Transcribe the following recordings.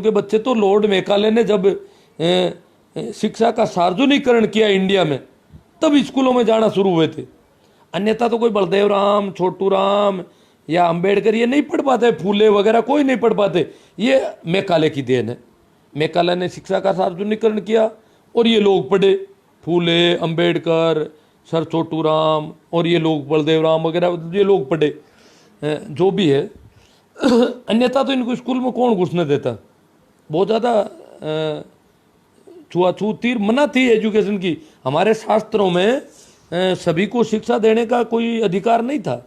के बच्चे तो लॉर्ड मेकाले ने जब शिक्षा का सार्वजनिकरण किया इंडिया में, तब स्कूलों में जाना शुरू हुए थे। अन्यथा तो कोई बलदेव राम, छोटू राम या अंबेडकर ये नहीं पढ़ पाते, फूले वगैरह कोई नहीं पढ़ पाते। ये मेकाले की देन है। मेकाले ने शिक्षा का सार्वजनिकरण किया और ये लोग पढ़े, फूले, अंबेडकर, सर छोटू राम और ये लोग बलदेव राम वगैरह ये लोग पढ़े, जो भी है। अन्यथा तो इनको स्कूल में कौन घुसने देता। बहुत ज़्यादा छुआछूती मना थी एजुकेशन की। हमारे शास्त्रों में सभी को शिक्षा देने का कोई अधिकार नहीं था।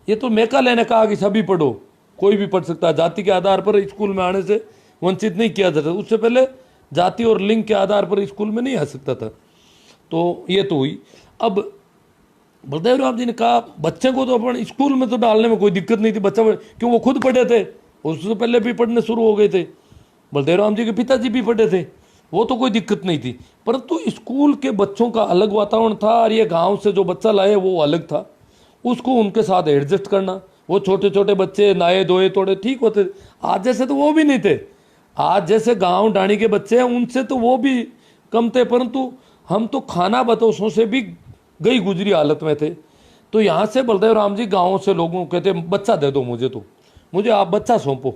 ये तो मेकाले ने कहा कि सभी पढ़ो, कोई भी पढ़ सकता है, जाति के आधार पर स्कूल में आने से वंचित नहीं किया जाता। उससे पहले जाति और लिंग के आधार पर स्कूल में नहीं आ सकता था। तो ये तो हुई। अब बलदेव राम जी ने कहा बच्चे को तो अपन स्कूल में तो डालने में कोई दिक्कत नहीं थी, बच्चा क्यों वो खुद पढ़े थे, उससे पहले भी पढ़ने शुरू हो गए थे। बलदेव राम जी के पिताजी भी पढ़े थे, वो तो कोई दिक्कत नहीं थी। परंतु स्कूल के बच्चों का अलग वातावरण था और ये गांव से जो बच्चा लाए वो अलग था। उसको उनके साथ एडजस्ट करना, वो छोटे छोटे बच्चे नहाए धोए थोड़े ठीक होते। आज जैसे तो वो भी नहीं थे। आज जैसे गांव डाणी के बच्चे हैं उनसे तो वो भी कम थे, परंतु हम तो खाना बदोशों से भी गई गुजरी हालत में थे। तो यहाँ से बलदेव राम जी गाँव से लोगों को कहते बच्चा दे दो मुझे, तो मुझे आप बच्चा सौंपो।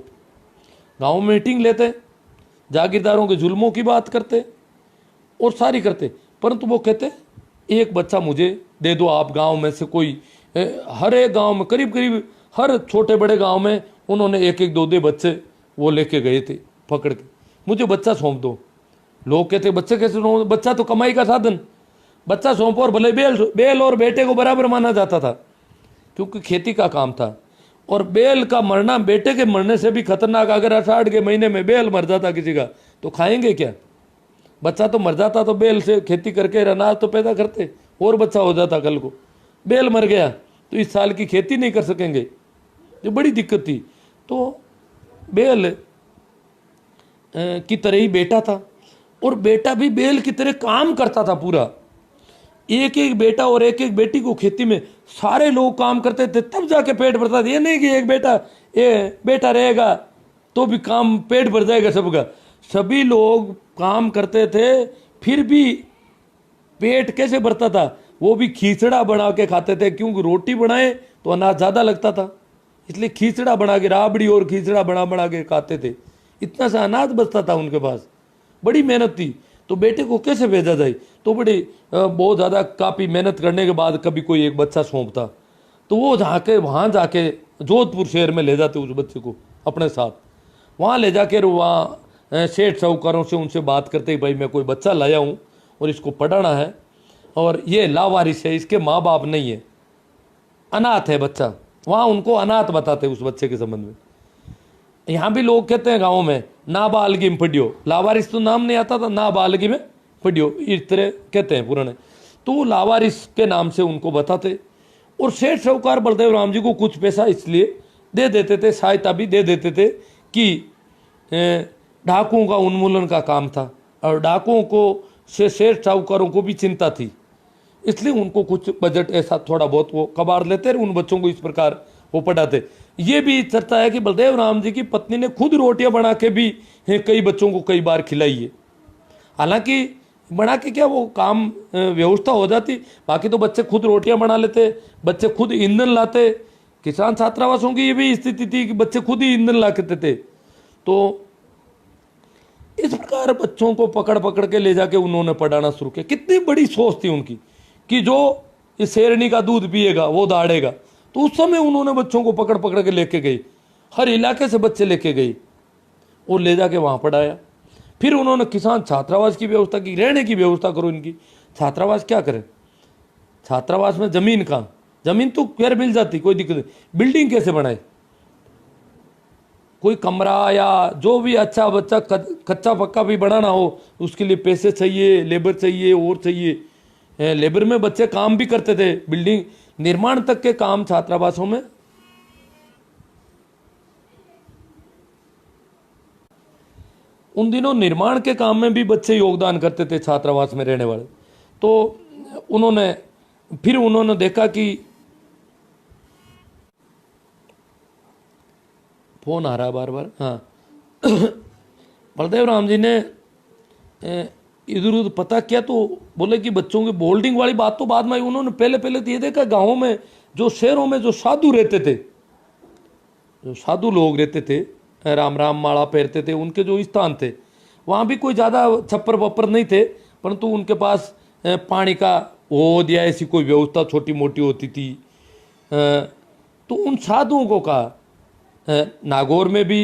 गाँव में मीटिंग लेते, जागीरदारों के जुल्मों की बात करते और सारी करते, परंतु वो कहते एक बच्चा मुझे दे दो आप। गांव में से कोई, हर एक गांव में करीब करीब हर छोटे बड़े गांव में उन्होंने एक एक दो दो बच्चे वो लेके गए थे पकड़ के, मुझे बच्चा सौंप दो। लोग कहते बच्चे कैसे सौंप, बच्चा तो कमाई का साधन, बच्चा सौंपो। और भले बेल और बेटे को बराबर माना जाता था क्योंकि खेती का काम था। और बेल का मरना बेटे के मरने से भी खतरनाक। अगर अषाढ़ के महीने में बेल मर जाता किसी का तो खाएंगे क्या। बच्चा तो मर जाता तो बेल से खेती करके अनाज तो पैदा करते और बच्चा हो जाता। कल को बेल मर गया तो इस साल की खेती नहीं कर सकेंगे, जो बड़ी दिक्कत थी। तो बेल की तरह ही बेटा था और बेटा भी बेल की तरह काम करता था पूरा। एक एक बेटा और एक एक बेटी को खेती में सारे लोग काम करते थे, तब जाके पेट भरता था। ये नहीं कि एक बेटा रहेगा तो भी काम पेट भर जाएगा सबका। सभी लोग काम करते थे, फिर भी पेट कैसे भरता था, वो भी खींचड़ा बना के खाते थे। क्योंकि रोटी बनाए तो अनाज ज़्यादा लगता था, इसलिए खींचड़ा बना के, राबड़ी और खींचड़ा बना बना के खाते थे। इतना सा अनाज बचता था उनके पास, बड़ी मेहनत थी। तो बेटे को कैसे भेजा जाए, तो बड़ी बहुत ज़्यादा काफ़ी मेहनत करने के बाद कभी कोई एक बच्चा सौंपता तो वो वहाँ जाके जोधपुर शहर में ले जाते उस बच्चे को अपने साथ। वहाँ ले जाकर वहाँ सेठ साहूकारों से उनसे बात करते भाई मैं कोई बच्चा लाया हूँ और इसको पढ़ाना है और ये लावारिस है, इसके माँ बाप नहीं है, अनाथ है बच्चा। वहाँ उनको अनाथ बताते उस बच्चे के संबंध में। यहाँ भी लोग कहते हैं गाँव में नाबालगी में पढ़ियो, लावारिस तो नाम नहीं आता था, नाबालगी में पढ़ियो, इस तरह कहते हैं पुराने। तो लावारिस के नाम से उनको बताते और सेठ साहूकार बलदेव राम जी को कुछ पैसा इसलिए दे देते थे, सहायता भी दे देते थे कि डाकुओं का उन्मूलन का काम था और डाकुओं को से सेठ साहूकारों को भी चिंता थी, इसलिए उनको कुछ बजट ऐसा थोड़ा बहुत वो कबाड़ लेते रहे, उन बच्चों को इस प्रकार वो पढ़ाते। ये भी चर्चा है कि बलदेव राम जी की पत्नी ने खुद रोटियां बना के भी कई बच्चों को कई बार खिलाई है। हालांकि बना के क्या वो काम व्यवस्था हो जाती, बाकी तो बच्चे खुद रोटियां बना लेते, बच्चे खुद ईंधन लाते। किसान छात्रावासों की ये भी स्थिति थी कि बच्चे खुद ही ईंधन ला के थे। तो इस प्रकार बच्चों को पकड़ पकड़ के ले जाके उन्होंने पढ़ाना शुरू किया। कितनी बड़ी सोच थी उनकी कि जो इस शेरनी का दूध पिएगा वो दाड़ेगा। तो उस समय उन्होंने बच्चों को पकड़ पकड़ के लेके गई, हर इलाके से बच्चे लेके गई और ले जाके वहाँ पढ़ाया। फिर उन्होंने किसान छात्रावास की व्यवस्था की, रहने की व्यवस्था करो इनकी। छात्रावास क्या करें, छात्रावास में जमीन कहाँ, जमीन तो खैर मिल जाती, कोई दिक्कत नहीं, बिल्डिंग कैसे बनाए, कोई कमरा या जो भी अच्छा बच्चा कच्चा पक्का भी बनाना हो उसके लिए पैसे चाहिए, लेबर चाहिए और चाहिए। लेबर में बच्चे काम भी करते थे, बिल्डिंग निर्माण तक के काम छात्रावासों में। उन दिनों निर्माण के काम में भी बच्चे योगदान करते थे छात्रावास में रहने वाले। तो फिर उन्होंने देखा कि फोन आ रहा है बार बार, हाँ बलदेव राम जी ने इधर उधर पता किया तो बोले कि बच्चों की बोल्डिंग वाली बात तो बाद में आई। उन्होंने पहले पहले तो ये देखा गाँवों में जो शहरों में जो साधु रहते थे, जो साधु लोग रहते थे, राम राम माला पहनते थे, उनके जो स्थान थे वहाँ भी कोई ज़्यादा छप्पर वप्पर नहीं थे, परंतु उनके पास पानी का वो दिया ऐसी कोई व्यवस्था छोटी मोटी होती थी। तो उन साधुओं को कहा, नागौर में भी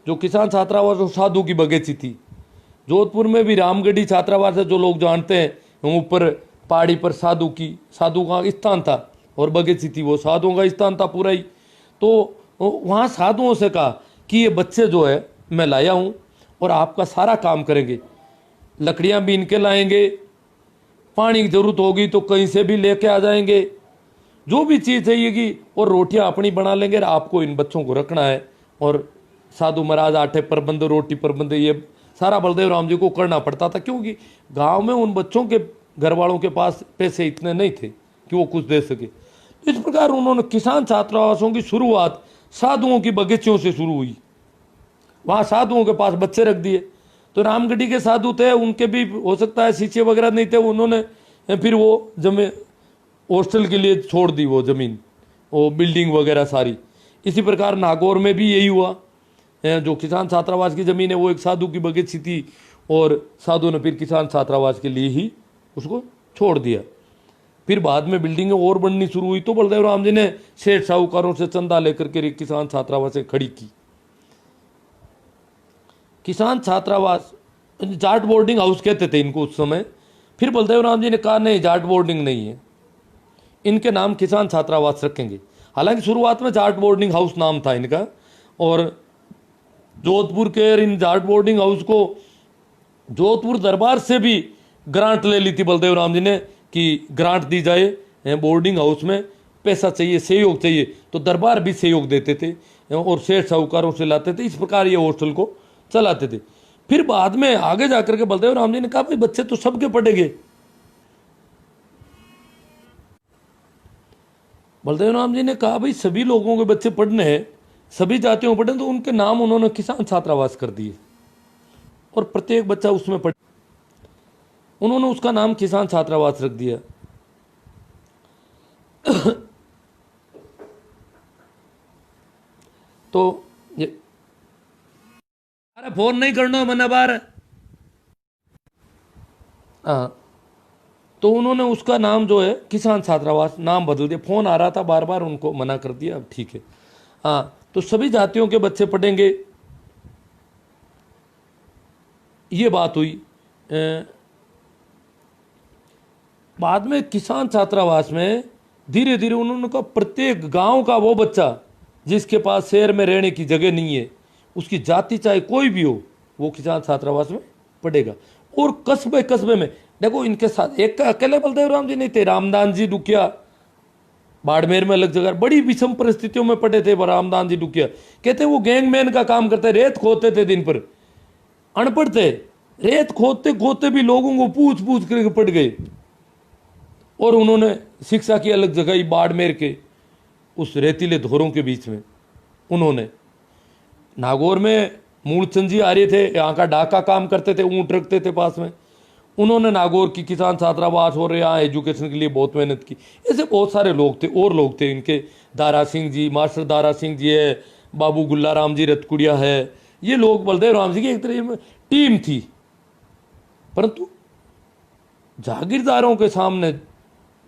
जो किसान छात्रावास वो साधु की बगीची थी, जोधपुर में भी रामगढ़ी छात्रावास है जो लोग जानते हैं, ऊपर पहाड़ी पर साधु का स्थान था और बगीची थी, वो साधुओं का स्थान था पूरा ही। तो वहाँ साधुओं से कहा कि ये बच्चे जो है मैं लाया हूँ और आपका सारा काम करेंगे, लकड़ियाँ बीन के लाएंगे, पानी की जरूरत होगी तो कहीं से भी लेके आ जाएंगे, जो भी चीज़ चाहिएगी, और रोटियाँ अपनी बना लेंगे, आपको इन बच्चों को रखना है। और साधु महाराज आटे प्रबंध, रोटी प्रबंध, ये सारा बलदेव राम जी को करना पड़ता था, क्योंकि गांव में उन बच्चों के घर वालों के पास पैसे इतने नहीं थे कि वो कुछ दे सके। तो इस प्रकार उन्होंने किसान छात्रावासों की शुरुआत साधुओं की बगीचों से शुरू हुई। वहाँ साधुओं के पास बच्चे रख दिए। तो रामगढ़ी के साधु थे, उनके भी हो सकता है शीशे वगैरह नहीं थे, उन्होंने फिर वो जमीन हॉस्टल के लिए छोड़ दी, वो ज़मीन, वो बिल्डिंग वगैरह सारी। इसी प्रकार नागौर में भी यही हुआ, जो किसान छात्रावास की ज़मीन है वो एक साधु की बगीची थी, और साधु ने फिर किसान छात्रावास के लिए ही उसको छोड़ दिया। फिर बाद में बिल्डिंगें और बननी शुरू हुई, तो बलदेव राम जी ने सेठ साहूकारों से चंदा लेकर के किसान छात्रावासें खड़ी की। किसान छात्रावास, जाट बोर्डिंग हाउस कहते थे इनको उस समय। फिर बलदेव राम जी ने कहा नहीं, जाट बोर्डिंग नहीं है, इनके नाम किसान छात्रावास रखेंगे। हालांकि शुरुआत में जाट बोर्डिंग हाउस नाम था इनका, और जोधपुर के इन जाट बोर्डिंग हाउस को जोधपुर दरबार से भी ग्रांट ले ली थी बलदेव राम जी ने कि ग्रांट दी जाए, बोर्डिंग हाउस में पैसा चाहिए, सहयोग चाहिए, तो दरबार भी सहयोग देते थे और सेठ साहूकारों से लाते थे। इस प्रकार ये हॉस्टल को चलाते थे। फिर बाद में आगे जाकर के बलदेव राम जी ने कहा भाई बच्चे तो सबके पढ़ेंगे। बलदेव राम जी ने कहा भाई सभी लोगों के बच्चे पढ़ने हैं, सभी जातियों को पढ़े, तो उनके नाम उन्होंने किसान छात्रावास कर दिए और प्रत्येक बच्चा उसमें पढ़े। उन्होंने उसका नाम किसान छात्रावास रख दिया। तो ये अरे फोन नहीं करना मना बार। हाँ, तो उन्होंने उसका नाम जो है किसान छात्रावास नाम बदल दिया। फोन आ रहा था बार बार, उनको मना कर दिया, अब ठीक है। हाँ, तो सभी जातियों के बच्चे पढ़ेंगे, ये बात हुई। बाद में किसान छात्रावास में धीरे धीरे उन्होंने कहा प्रत्येक गांव का वो बच्चा जिसके पास शहर में रहने की जगह नहीं है, उसकी जाति चाहे कोई भी हो, वो किसान छात्रावास में पढ़ेगा। और कस्बे कस्बे में देखो, इनके साथ एक अकेले बलदेव राम जी नहीं थे, रामदान जी डुकिया बाड़मेर में अलग जगह बड़ी विषम परिस्थितियों में पड़े थे। रामदान जी डुकिया कहते वो गैंगमैन का काम करते, रेत खोदते थे दिन पर, अनपढ़ थे, रेत खोदते खोदते भी लोगों को पूछ पूछ कर पड़ गए। और उन्होंने शिक्षा की अलग जगह ही बाड़मेर के उस रेतीले धोरों के बीच में। उन्होंने नागौर में मूलचंद जी आर्य थे, यहाँ का डाका काम करते थे, ऊँट रखते थे पास में। उन्होंने नागौर की किसान छात्रावास और यहाँ एजुकेशन के लिए बहुत मेहनत की। ऐसे बहुत सारे लोग थे, और लोग थे इनके, दारा सिंह जी, मास्टर दारा सिंह जी है, बाबू गुल्लाराम जी रतकुड़िया है, ये लोग बलदेव राम जी की एक तरह टीम थी। परंतु जागीरदारों के सामने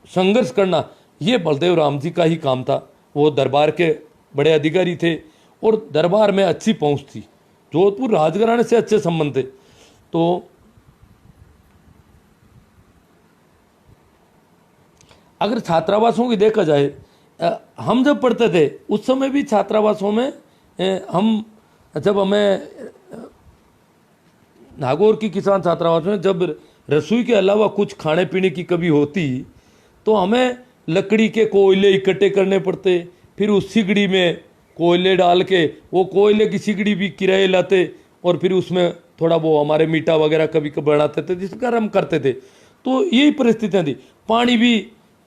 संघर्ष करना ये बलदेव राम जी का ही काम था। वो दरबार के बड़े अधिकारी थे और दरबार में अच्छी पहुंच थी, जोधपुर राजघराने से अच्छे संबंध थे। तो अगर छात्रावासों की देखा जाए, हम जब पढ़ते थे उस समय भी छात्रावासों में जब हमें नागौर की किसान छात्रावास में जब रसोई के अलावा कुछ खाने पीने की कभी होती तो हमें लकड़ी के कोयले इकट्ठे करने पड़ते, फिर उस सिगड़ी में कोयले डाल के, वो कोयले की सिगड़ी भी किराए लाते और फिर उसमें थोड़ा वो हमारे मीठा वगैरह कभी कभी बनाते थे, जिस प्रकार हम करते थे। तो यही परिस्थितियाँ थी। पानी भी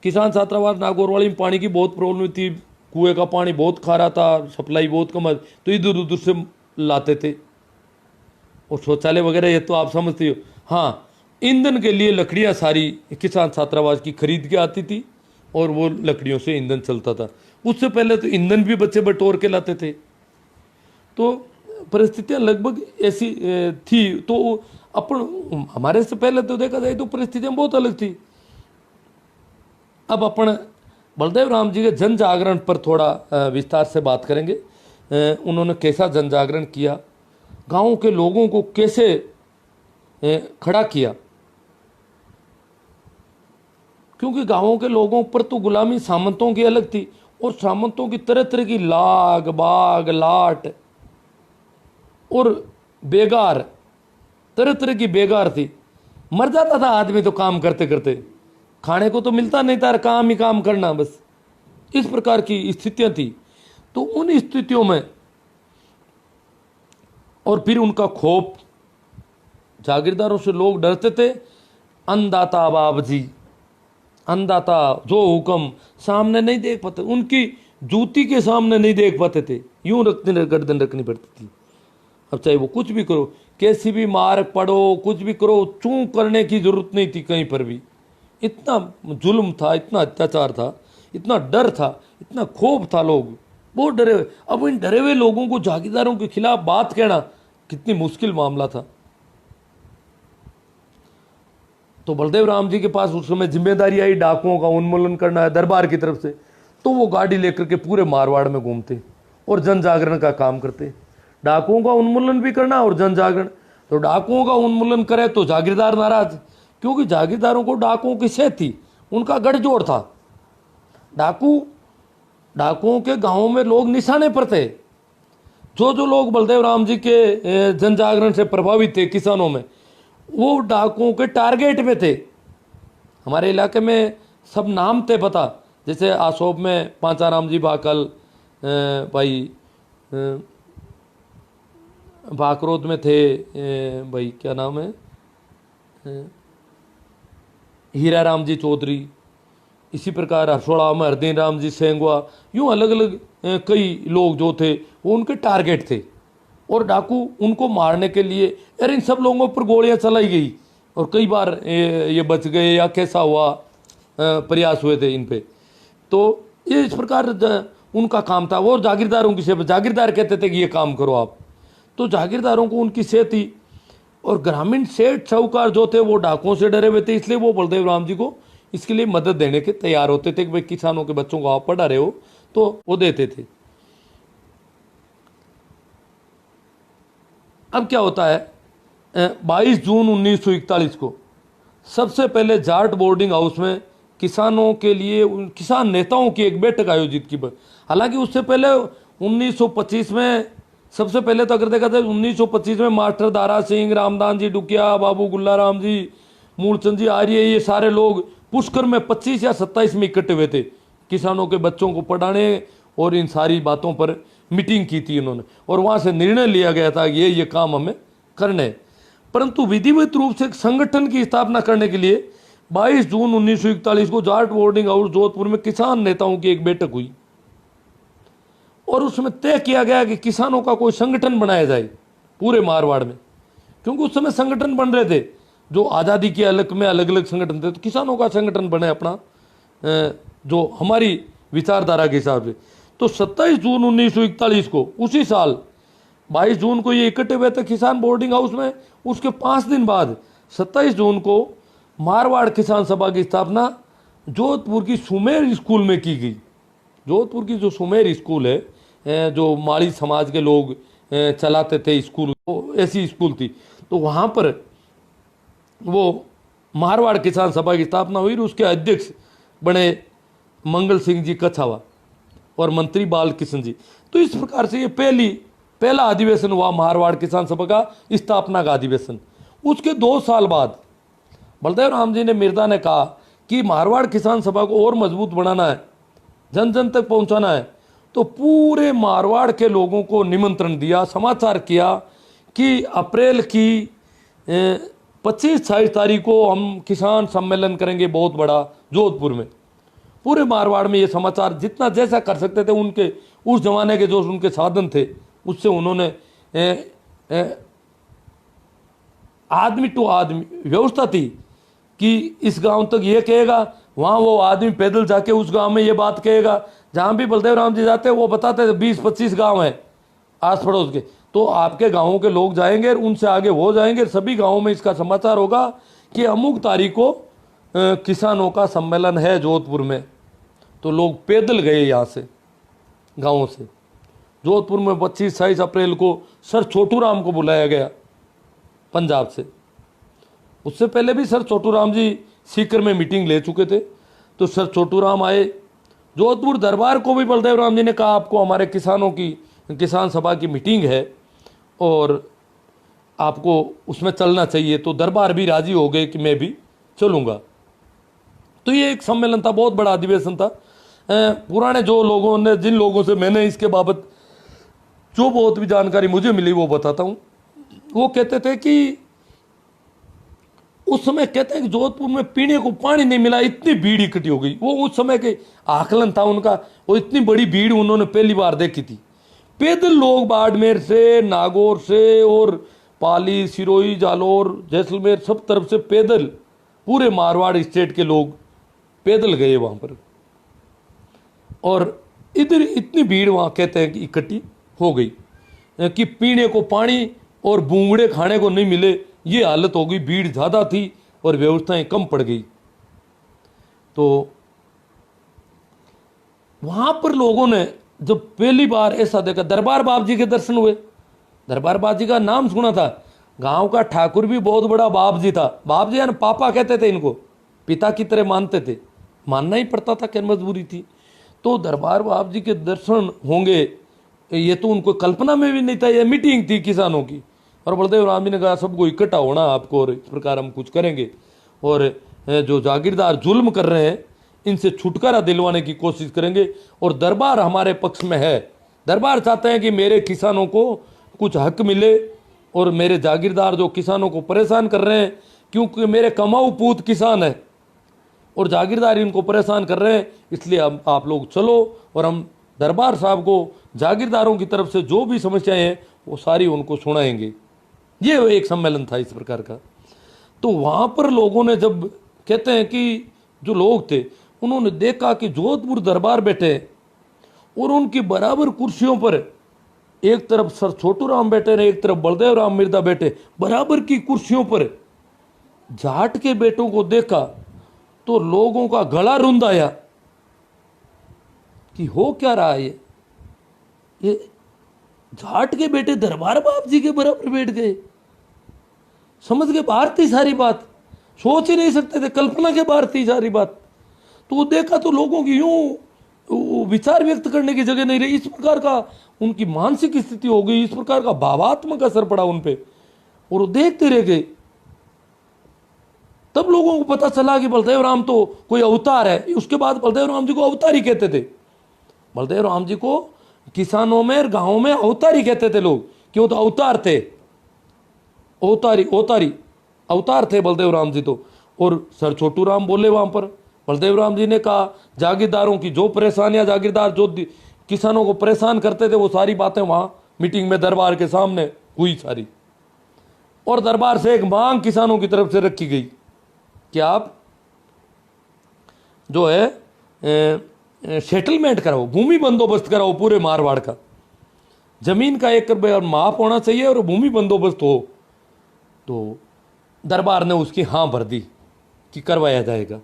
किसान छात्रावास नागौर वाली में पानी की बहुत प्रॉब्लम थी, कुएं का पानी बहुत खारा था, सप्लाई बहुत कम, तो इधर उधर से लाते थे। और शौचालय वगैरह ये तो आप समझते हो। हाँ, ईंधन के लिए लकड़ियाँ सारी किसान छात्रावास की खरीद के आती थी और वो लकड़ियों से ईंधन चलता था। उससे पहले तो ईंधन भी बच्चे बटोर के लाते थे। तो परिस्थितियाँ लगभग ऐसी थी। तो अपन हमारे से पहले तो देखा जाए तो परिस्थितियाँ बहुत अलग थी। अब अपन बलदेव राम जी के जन जागरण पर थोड़ा विस्तार से बात करेंगे। उन्होंने कैसा जन जागरण किया, गाँव के लोगों को कैसे खड़ा किया, क्योंकि गाँवों के लोगों पर तो गुलामी सामंतों की अलग थी और सामंतों की तरह तरह की लाग बाग लाट और बेगार, तरह तरह की बेगार थी। मर जाता था आदमी तो काम करते करते, खाने को तो मिलता नहीं था, काम ही काम करना बस, इस प्रकार की स्थितियां थी। तो उन स्थितियों में और फिर उनका खौफ, जागीरदारों से लोग डरते थे। अन्नदाता बाबजी, अन्नदाता जो हुक्म सामने नहीं देख पाते, उनकी जूती के सामने नहीं देख पाते थे, यूं रखने गर्दन रखनी पड़ती थी। अब चाहे वो कुछ भी करो, कैसी भी मार पड़ो, कुछ भी करो, चूं करने की जरूरत नहीं थी कहीं पर भी। इतना जुल्म था, इतना अत्याचार था, इतना डर था, इतना खौफ था, लोग बहुत डरे हुए। अब इन डरे हुए लोगों को जागीरदारों के खिलाफ बात कहना कितनी मुश्किल मामला था। तो बलदेव राम जी के पास उस समय जिम्मेदारी आई डाकुओं का उन्मूलन करना है दरबार की तरफ से। तो वो गाड़ी लेकर के पूरे मारवाड़ में घूमते और जन जागरण का काम करते, डाकुओं का उन्मूलन भी करना और जन जागरण। तो डाकुओं का उन्मूलन करे तो जागीरदार नाराज, क्योंकि जागीरदारों को डाकुओं की सेहत थी, उनका गठजोड़ था। डाकुओं के गांवों में लोग निशाने पर थे। जो लोग बलदेव राम जी के जन जागरण से प्रभावित थे किसानों में, वो डाकुओं के टारगेट में थे। हमारे इलाके में सब नाम थे पता, जैसे आसोब में पांचाराम जी भाकल, भाई भाकरोद में थे भाई क्या नाम है, हीरा राम जी चौधरी, इसी प्रकार हरसोड़ा में हरदीन राम जी सेंगवा, यूँ अलग अलग कई लोग जो थे वो उनके टारगेट थे। और डाकू उनको मारने के लिए यार इन सब लोगों पर गोलियां चलाई गई और कई बार ये बच गए या कैसा हुआ प्रयास हुए थे इन पे। तो ये इस प्रकार उनका काम था। वो जागीरदारों की सेवा, जागीरदार कहते थे कि ये काम करो आप, तो जागीरदारों को उनकी सेहत थी। और ग्रामीण सेठ साहूकार जो थे वो डाकुओं से डरे हुए थे, इसलिए वो बलदेव राम जी को इसके लिए मदद देने के तैयार होते थे कि भाई किसानों के बच्चों को आप पढ़ा रहे हो, तो वो देते थे। अब क्या होता है, 22 जून 1941 को सबसे पहले जाट बोर्डिंग हाउस में किसानों के लिए किसान नेताओं की एक बैठक आयोजित की। हालांकि उससे पहले 1925 में, सबसे पहले तो अगर देखा जाए 1925 में मास्टर दारा सिंह, रामदान जी डुकिया, बाबू गुल्ला राम जी, मूलचंद जी आर्य, ये सारे लोग पुष्कर में 25 या 27 में इकट्ठे हुए थे किसानों के बच्चों को पढ़ाने, और इन सारी बातों पर मीटिंग की थी उन्होंने। और वहां से निर्णय लिया गया था ये काम हमें करने। परंतु विधिवत रूप से संगठन की स्थापना करने के लिए 22 जून 1941 को जाट बोर्डिंग हाउस जोधपुर में किसान नेताओं की एक बैठक हुई और उसमें तय किया गया कि किसानों का कोई संगठन बनाया जाए पूरे मारवाड़ में। क्योंकि उस समय संगठन बन रहे थे, जो आज़ादी के अलग में अलग अलग संगठन थे, तो किसानों का संगठन बने अपना, जो हमारी विचारधारा के हिसाब से। तो 27 जून 1941 को, उसी साल 22 जून को ये इकट्ठे हुए थे किसान बोर्डिंग हाउस में। उसके 5 दिन बाद 27 जून को मारवाड़ किसान सभा की स्थापना जोधपुर की सुमेर स्कूल में की गई। जोधपुर की जो सुमेर स्कूल है, जो माली समाज के लोग चलाते थे स्कूल, ऐसी स्कूल थी। तो वहाँ पर वो मारवाड़ किसान सभा की स्थापना हुई। उसके अध्यक्ष बने मंगल सिंह जी कछावा और मंत्री बाल किशन जी। तो इस प्रकार से ये पहला अधिवेशन हुआ मारवाड़ किसान सभा का, स्थापना का अधिवेशन। उसके 2 साल बाद बलदेव राम जी ने मिर्जा ने कहा कि मारवाड़ किसान सभा को और मजबूत बनाना है, जन जन तक पहुंचाना है। तो पूरे मारवाड़ के लोगों को निमंत्रण दिया, समाचार किया कि अप्रैल की 25-26 तारीख को हम किसान सम्मेलन करेंगे बहुत बड़ा जोधपुर में। पूरे मारवाड़ में ये समाचार जितना जैसा कर सकते थे, उनके उस जमाने के जो उनके साधन थे उससे उन्होंने आदमी टू आदमी व्यवस्था थी कि इस गांव तक ये कहेगा, वहाँ वो आदमी पैदल जाके उस गांव में ये बात कहेगा। जहाँ भी बलदेव राम जी जाते वो बताते थे 20-25 गांव हैं आस पड़ोस के, तो आपके गांवों के लोग जाएंगे और उनसे आगे वो जाएंगे, सभी गांवों में इसका समाचार होगा कि अमुक तारीख को किसानों का सम्मेलन है जोधपुर में। तो लोग पैदल गए यहाँ से गाँवों से। जोधपुर में 25-26 अप्रैल को सर छोटू राम को बुलाया गया पंजाब से। उससे पहले भी सर छोटू राम जी सीकर में मीटिंग ले चुके थे, तो सर छोटू राम आए। जोधपुर दरबार को भी बलदेव राम जी ने कहा आपको हमारे किसानों की किसान सभा की मीटिंग है और आपको उसमें चलना चाहिए। तो दरबार भी राजी हो गए कि मैं भी चलूँगा। तो ये एक सम्मेलन था, बहुत बड़ा अधिवेशन था। पुराने जो लोगों ने, जिन लोगों से मैंने इसके बाबत जो बहुत भी जानकारी मुझे मिली वो बताता हूँ। वो कहते थे कि उस समय कहते हैं कि जोधपुर में पीने को पानी नहीं मिला, इतनी भीड़ इकट्ठी हो गई। वो उस समय के आकलन था उनका, वो इतनी बड़ी भीड़ उन्होंने पहली बार देखी थी। पैदल लोग बाड़मेर से, नागौर से और पाली, सिरोही, जालौर, जैसलमेर सब तरफ से पैदल, पूरे मारवाड़ स्टेट के लोग पैदल गए वहाँ पर। और इधर इतनी भीड़ वहाँ कहते हैं कि इकट्ठी हो गई कि पीने को पानी और बूंगड़े खाने को नहीं मिले, ये हालत हो गई। भीड़ ज़्यादा थी और व्यवस्थाएं कम पड़ गई। तो वहाँ पर लोगों ने जब पहली बार ऐसा देखा, दरबार बाप जी के दर्शन हुए। दरबार बाप जी का नाम सुना था, गांव का ठाकुर भी बहुत बड़ा बाप जी था। बाप जी यानी पापा कहते थे इनको, पिता की तरह मानते थे, मानना ही पड़ता था, क्या मजबूरी थी। तो दरबार बाप जी के दर्शन होंगे ये तो उनको कल्पना में भी नहीं था। ये मीटिंग थी किसानों की और बलदेव राम जी ने कहा सबको इकट्ठा होना आपको और इस प्रकार हम कुछ करेंगे और जो जागीरदार जुल्म कर रहे हैं इनसे छुटकारा दिलवाने की कोशिश करेंगे और दरबार हमारे पक्ष में है। दरबार चाहते हैं कि मेरे किसानों को कुछ हक मिले और मेरे जागीरदार जो किसानों को परेशान कर रहे हैं, क्योंकि मेरे कमाऊ पूत किसान है और जागीरदार इनको परेशान कर रहे हैं, इसलिए आप लोग चलो और हम दरबार साहब को जागीरदारों की तरफ से जो भी समस्याएं हैं वो सारी उनको सुनाएंगे। ये एक सम्मेलन था इस प्रकार का। तो वहाँ पर लोगों ने जब कहते हैं कि जो लोग थे उन्होंने देखा कि जोधपुर दरबार बैठे और उनकी बराबर कुर्सियों पर एक तरफ सर छोटू राम बैठे रहे, एक तरफ बलदेव राम मिर्दा बैठे, बराबर की कुर्सियों पर जाट के बेटों को देखा तो लोगों का गला रुंध आया कि हो क्या रहा है ये जाट के बेटे दरबार बाप जी के बराबर बैठ गए। समझ के बाहर थी सारी बात, सोच ही नहीं सकते थे, कल्पना के बाहर थी सारी बात। तो वो देखा तो लोगों की यूं विचार व्यक्त करने की जगह नहीं रही। इस प्रकार का उनकी मानसिक स्थिति हो गई, इस प्रकार का भावात्मक असर पड़ा उन पे और वो देखते रह गए। तब लोगों को पता चला कि बलदेव राम तो कोई अवतार है। उसके बाद बलदेव राम जी को अवतार ही कहते थे। बलदेव राम जी को किसानों में और गांवों में अवतार ही कहते थे लोग, क्यों? तो अवतार थे, अवतार थे बलदेव राम जी तो। और सर छोटू राम बोले वहां पर, बलदेव राम जी ने कहा जागीरदारों की जो परेशानियां, जागीरदार जो किसानों को परेशान करते थे वो सारी बातें वहां मीटिंग में दरबार के सामने हुई सारी। और दरबार से एक मांग किसानों की तरफ से रखी गई कि आप जो है सेटलमेंट कराओ, भूमि बंदोबस्त कराओ पूरे मारवाड़ का, जमीन का एक माप होना चाहिए और भूमि बंदोबस्त हो। तो दरबार ने उसकी हाँ भर दी कि करवाया जाएगा।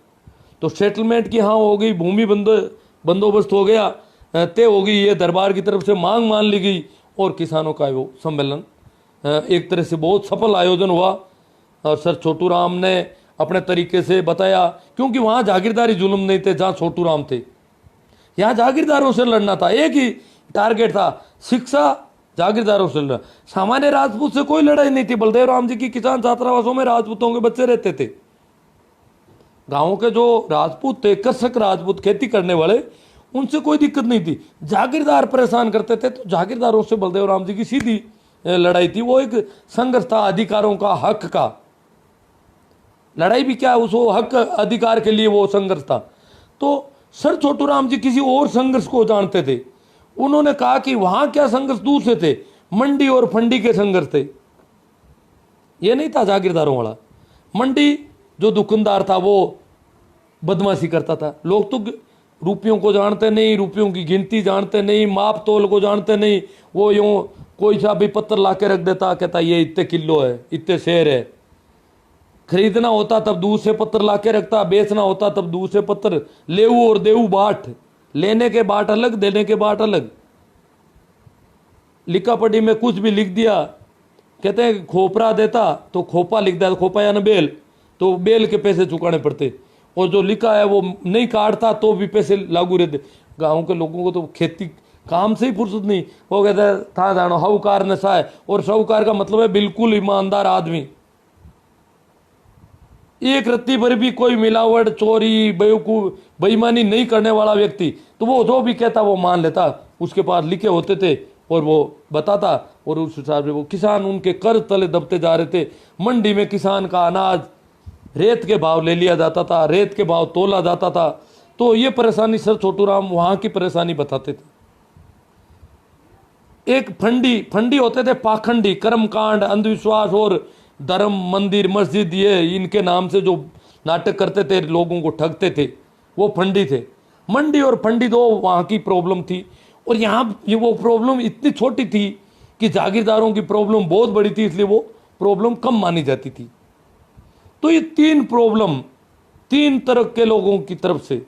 तो सेटलमेंट की हाँ हो गई, भूमि बंदोबस्त हो गया, तय हो गई, ये दरबार की तरफ से मांग मान ली गई और किसानों का वो सम्मेलन एक तरह से बहुत सफल आयोजन हुआ। और सर छोटू राम ने अपने तरीके से बताया, क्योंकि वहाँ जागीरदारी जुल्म नहीं थे जहाँ छोटू राम थे, यहाँ जागीरदारों से लड़ना था। एक ही टारगेट था, शिक्षा जागीरदारों से लड़ना। सामान्य राजपूत से कोई लड़ाई नहीं थी। बलदेव राम जी की किसान छात्रावासों में राजपूतों के बच्चे रहते थे। गांवों के जो राजपूत थे, कृषक राजपूत, खेती करने वाले, उनसे कोई दिक्कत नहीं थी। जागीरदार परेशान करते थे तो जागीरदारों से बलदेव राम जी की सीधी लड़ाई थी। वो एक संघर्ष था अधिकारों का, हक का। लड़ाई भी क्या, उस हक अधिकार के लिए वो संघर्ष था। तो सर छोटू राम जी किसी और संघर्ष को जानते थे। उन्होंने कहा कि वहां क्या संघर्ष दूसरे थे, मंडी और फंडी के संघर्ष थे। ये नहीं था जागीरदारों वाला। मंडी जो दुकानदार था वो बदमाशी करता था। लोग तो रुपयों को जानते नहीं, रुपयों की गिनती जानते नहीं, माप तोल को जानते नहीं। वो यूं कोई सा भी पत्थर ला के रख देता, कहता ये इतने किलो है, इतने शेर है। खरीदना होता तब दूर से पत्थर ला के रखता, बेचना होता तब दूर से पत्थर। लेऊ और देऊ बाट, लेने के बाट अलग, देने के बाट अलग। लिखा पढ़ी में कुछ भी लिख दिया, कहते हैं खोपरा देता तो खोपा लिख दिया, खोपा या न बेल, तो बेल के पैसे चुकाने पड़ते। और जो लिखा है वो नहीं काटता तो भी पैसे लागू रहते। गाँव के लोगों को तो खेती काम से ही फुर्सत नहीं। वो कहते हैं था जानो साहूकार नशा है, और साहूकार का मतलब है बिल्कुल ईमानदार आदमी। एक रत्ती भर भी कोई मिलावट, चोरी, बेवकूफ, बेईमानी नहीं करने वाला व्यक्ति, तो वो जो भी कहता वो मान लेता। उसके पास लिखे होते थे और वो बताता, और उस हिसाब से वो किसान उनके कर्ज तले दबते जा रहे थे। मंडी में किसान का अनाज रेत के भाव ले लिया जाता था, रेत के भाव तोला जाता था। तो ये परेशानी सर छोटू राम वहां की परेशानी बताते थे। एक फंडी होते थे पाखंडी, कर्मकांड, अंधविश्वास और धर्म, मंदिर, मस्जिद, ये इनके नाम से जो नाटक करते थे, लोगों को ठगते थे, वो फंडी थे। मंडी और फंडी दो वहाँ की प्रॉब्लम थी। और यहाँ ये वो प्रॉब्लम इतनी छोटी थी कि जागीरदारों की प्रॉब्लम बहुत बड़ी थी, इसलिए वो प्रॉब्लम कम मानी जाती थी। तो ये तीन प्रॉब्लम, तीन तरह के लोगों की तरफ से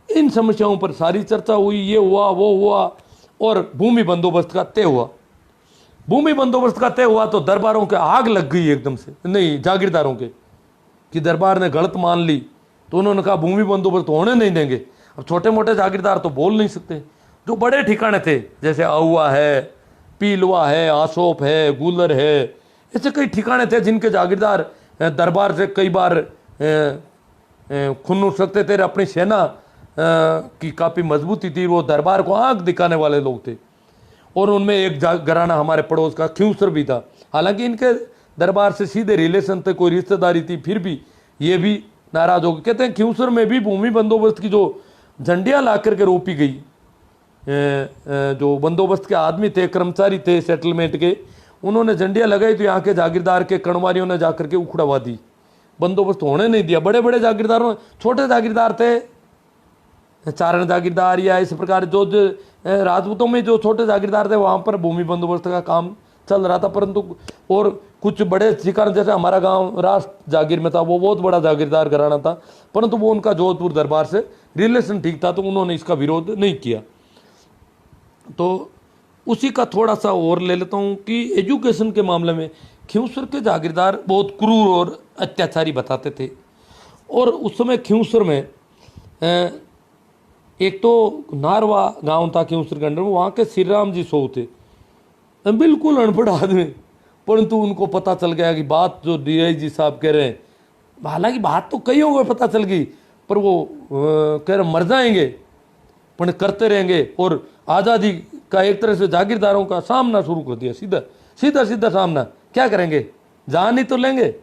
इन समस्याओं पर सारी चर्चा हुई। ये हुआ, वो हुआ, और भूमि बंदोबस्त का तय हुआ। भूमि बंदोबस्त का तय हुआ तो दरबारों के आग लग गई एकदम से, नहीं जागीरदारों के, कि दरबार ने गलत मान ली। तो उन्होंने कहा भूमि बंदोबस्त होने नहीं देंगे। अब छोटे मोटे जागीरदार तो बोल नहीं सकते। जो बड़े ठिकाने थे जैसे आहुआ है, पीलवा है, आसोप है, गुलर है, ऐसे कई ठिकाने थे जिनके जागीरदार दरबार से कई बार खुन उठ सकते थे। अपनी सेना की काफ़ी मजबूती थी, वो दरबार को आंख दिखाने वाले लोग थे। और उनमें एक घराना हमारे पड़ोस का ख्यूसर भी था। हालांकि इनके दरबार से सीधे रिलेशन थे, कोई रिश्तेदारी थी, फिर भी ये भी नाराज हो गए। कहते हैं ख्यूसर में भी भूमि बंदोबस्त की जो झंडियाँ ला करके रोपी गई, जो बंदोबस्त के आदमी थे, कर्मचारी थे सेटलमेंट के, उन्होंने झंडियाँ लगाई तो यहाँ के जागीरदार के कणवारियों ने जाकर के उखड़वा दी, बंदोबस्त होने नहीं दिया। बड़े बड़े जागीरदारों, छोटे जागीरदार थे, चारण जागीरदार या इस प्रकार जो राजपूतों में जो छोटे जागीरदार थे, वहाँ पर भूमि बंदोबस्त का काम चल रहा था। परंतु और कुछ बड़े ठिकाने जैसे हमारा गांव राष्ट्र जागीर में था, वो बहुत बड़ा जागीरदार घराना था, परंतु वो उनका जोधपुर दरबार से रिलेशन ठीक था, तो उन्होंने इसका विरोध नहीं किया। तो उसी का थोड़ा सा और ले लेता हूँ कि एजुकेशन के मामले में ख्यूसर के जागीरदार बहुत क्रूर और अत्याचारी बताते थे। और उस समय ख्यूसर में एक तो नारवा गांव था ख्यूसर के अंडर में, वहाँ के श्री राम जी सो थे, बिल्कुल अनपढ़ आदमी, परंतु उनको पता चल गया कि बात जो DIG साहब कह रहे हैं, हालांकि बात तो कईयों को पता चल गई, पर वो कह रहे मर जाएंगे पर करते रहेंगे। और आज़ादी का एक तरह से जागीरदारों का सामना शुरू कर दिया, सीधा सीधा सीधा सामना। क्या करेंगे, जान ही तो लेंगे।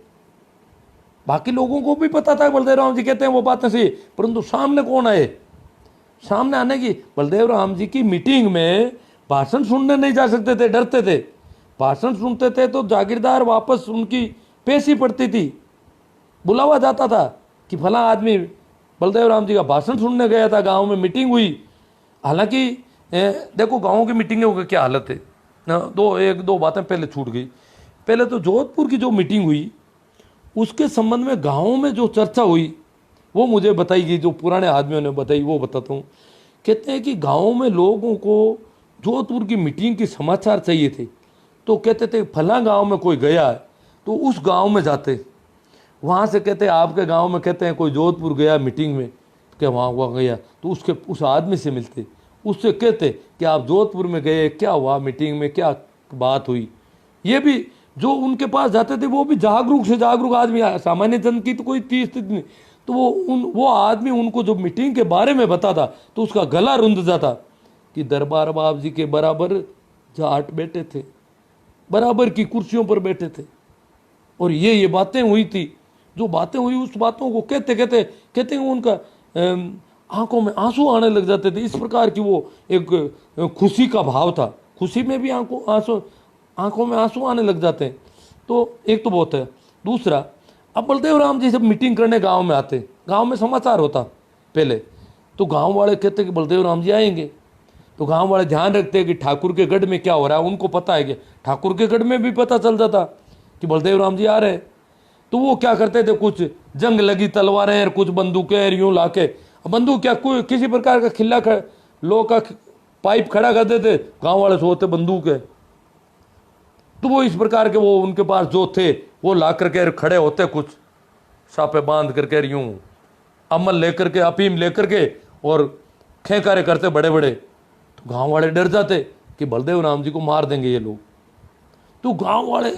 बाकी लोगों को भी पता था बलदेव राम जी कहते हैं वो बातें सही, परंतु सामने कौन आए, सामने आने की। बलदेव राम जी की मीटिंग में भाषण सुनने नहीं जा सकते थे, डरते थे। भाषण सुनते थे तो जागीरदार वापस उनकी पेशी पड़ती थी, बुलावा जाता था कि फला आदमी बलदेव राम जी का भाषण सुनने गया था, गांव में मीटिंग हुई। हालांकि देखो गाँव की मीटिंगों की क्या हालत है, एक दो बातें पहले छूट गई। पहले तो जोधपुर की जो मीटिंग हुई उसके संबंध में गाँव में जो चर्चा हुई वो मुझे बताई गई, जो पुराने आदमियों ने बताई वो बताता हूँ। कहते हैं कि गाँव में लोगों को जोधपुर की मीटिंग की समाचार चाहिए थे, तो कहते थे फला गांव में कोई गया है तो उस गांव में जाते, वहाँ से कहते आपके गांव में कहते हैं कोई जोधपुर गया मीटिंग में, क्या वहाँ गया तो उस आदमी से मिलते, उससे कहते कि आप जोधपुर में गए, क्या हुआ मीटिंग में, क्या बात हुई। ये भी जो उनके पास जाते थे वो भी जागरूक से जागरूक आदमी, सामान्य जन की तो कोई स्थिति नहीं, तो वो आदमी उनको जो मीटिंग के बारे में बताता तो उसका गला रुंध जाता कि दरबार बाब जी के बराबर जाट बैठे थे, बराबर की कुर्सियों पर बैठे थे, और ये बातें हुई थी। जो बातें हुई उस बातों को कहते कहते कहते उनका आंखों में आंसू आने लग जाते थे। इस प्रकार की वो एक खुशी का भाव था, खुशी में भी आंखों में आंसू आने लग जाते हैं। तो एक तो बहुत है। दूसरा, अब बलदेव राम जी जब मीटिंग करने गांव में आते, गांव में समाचार होता पहले, तो गांव वाले कहते कि बलदेव राम जी आएंगे, तो गांव वाले ध्यान रखते हैं कि ठाकुर के गढ़ में क्या हो रहा है, उनको पता है कि ठाकुर के गढ़ में भी पता चल जाता कि बलदेव राम जी आ रहे हैं। तो वो क्या करते थे, कुछ जंग लगी तलवारें और कुछ बंदूकें यूं लाके, बंदूक क्या कोई किसी प्रकार का खिल्ला लोह का पाइप खड़ा कर देते, गांव वाले सोचते बंदूक है। तो वो इस प्रकार के वो उनके पास जो थे वो ला करके खड़े होते, कुछ सापे बांध करके यूं अमल लेकर के, अफीम लेकर के, और खेकारे करते बड़े बड़े। तो गांव वाले डर जाते कि बलदेव राम जी को मार देंगे ये लोग। तो गांव वाले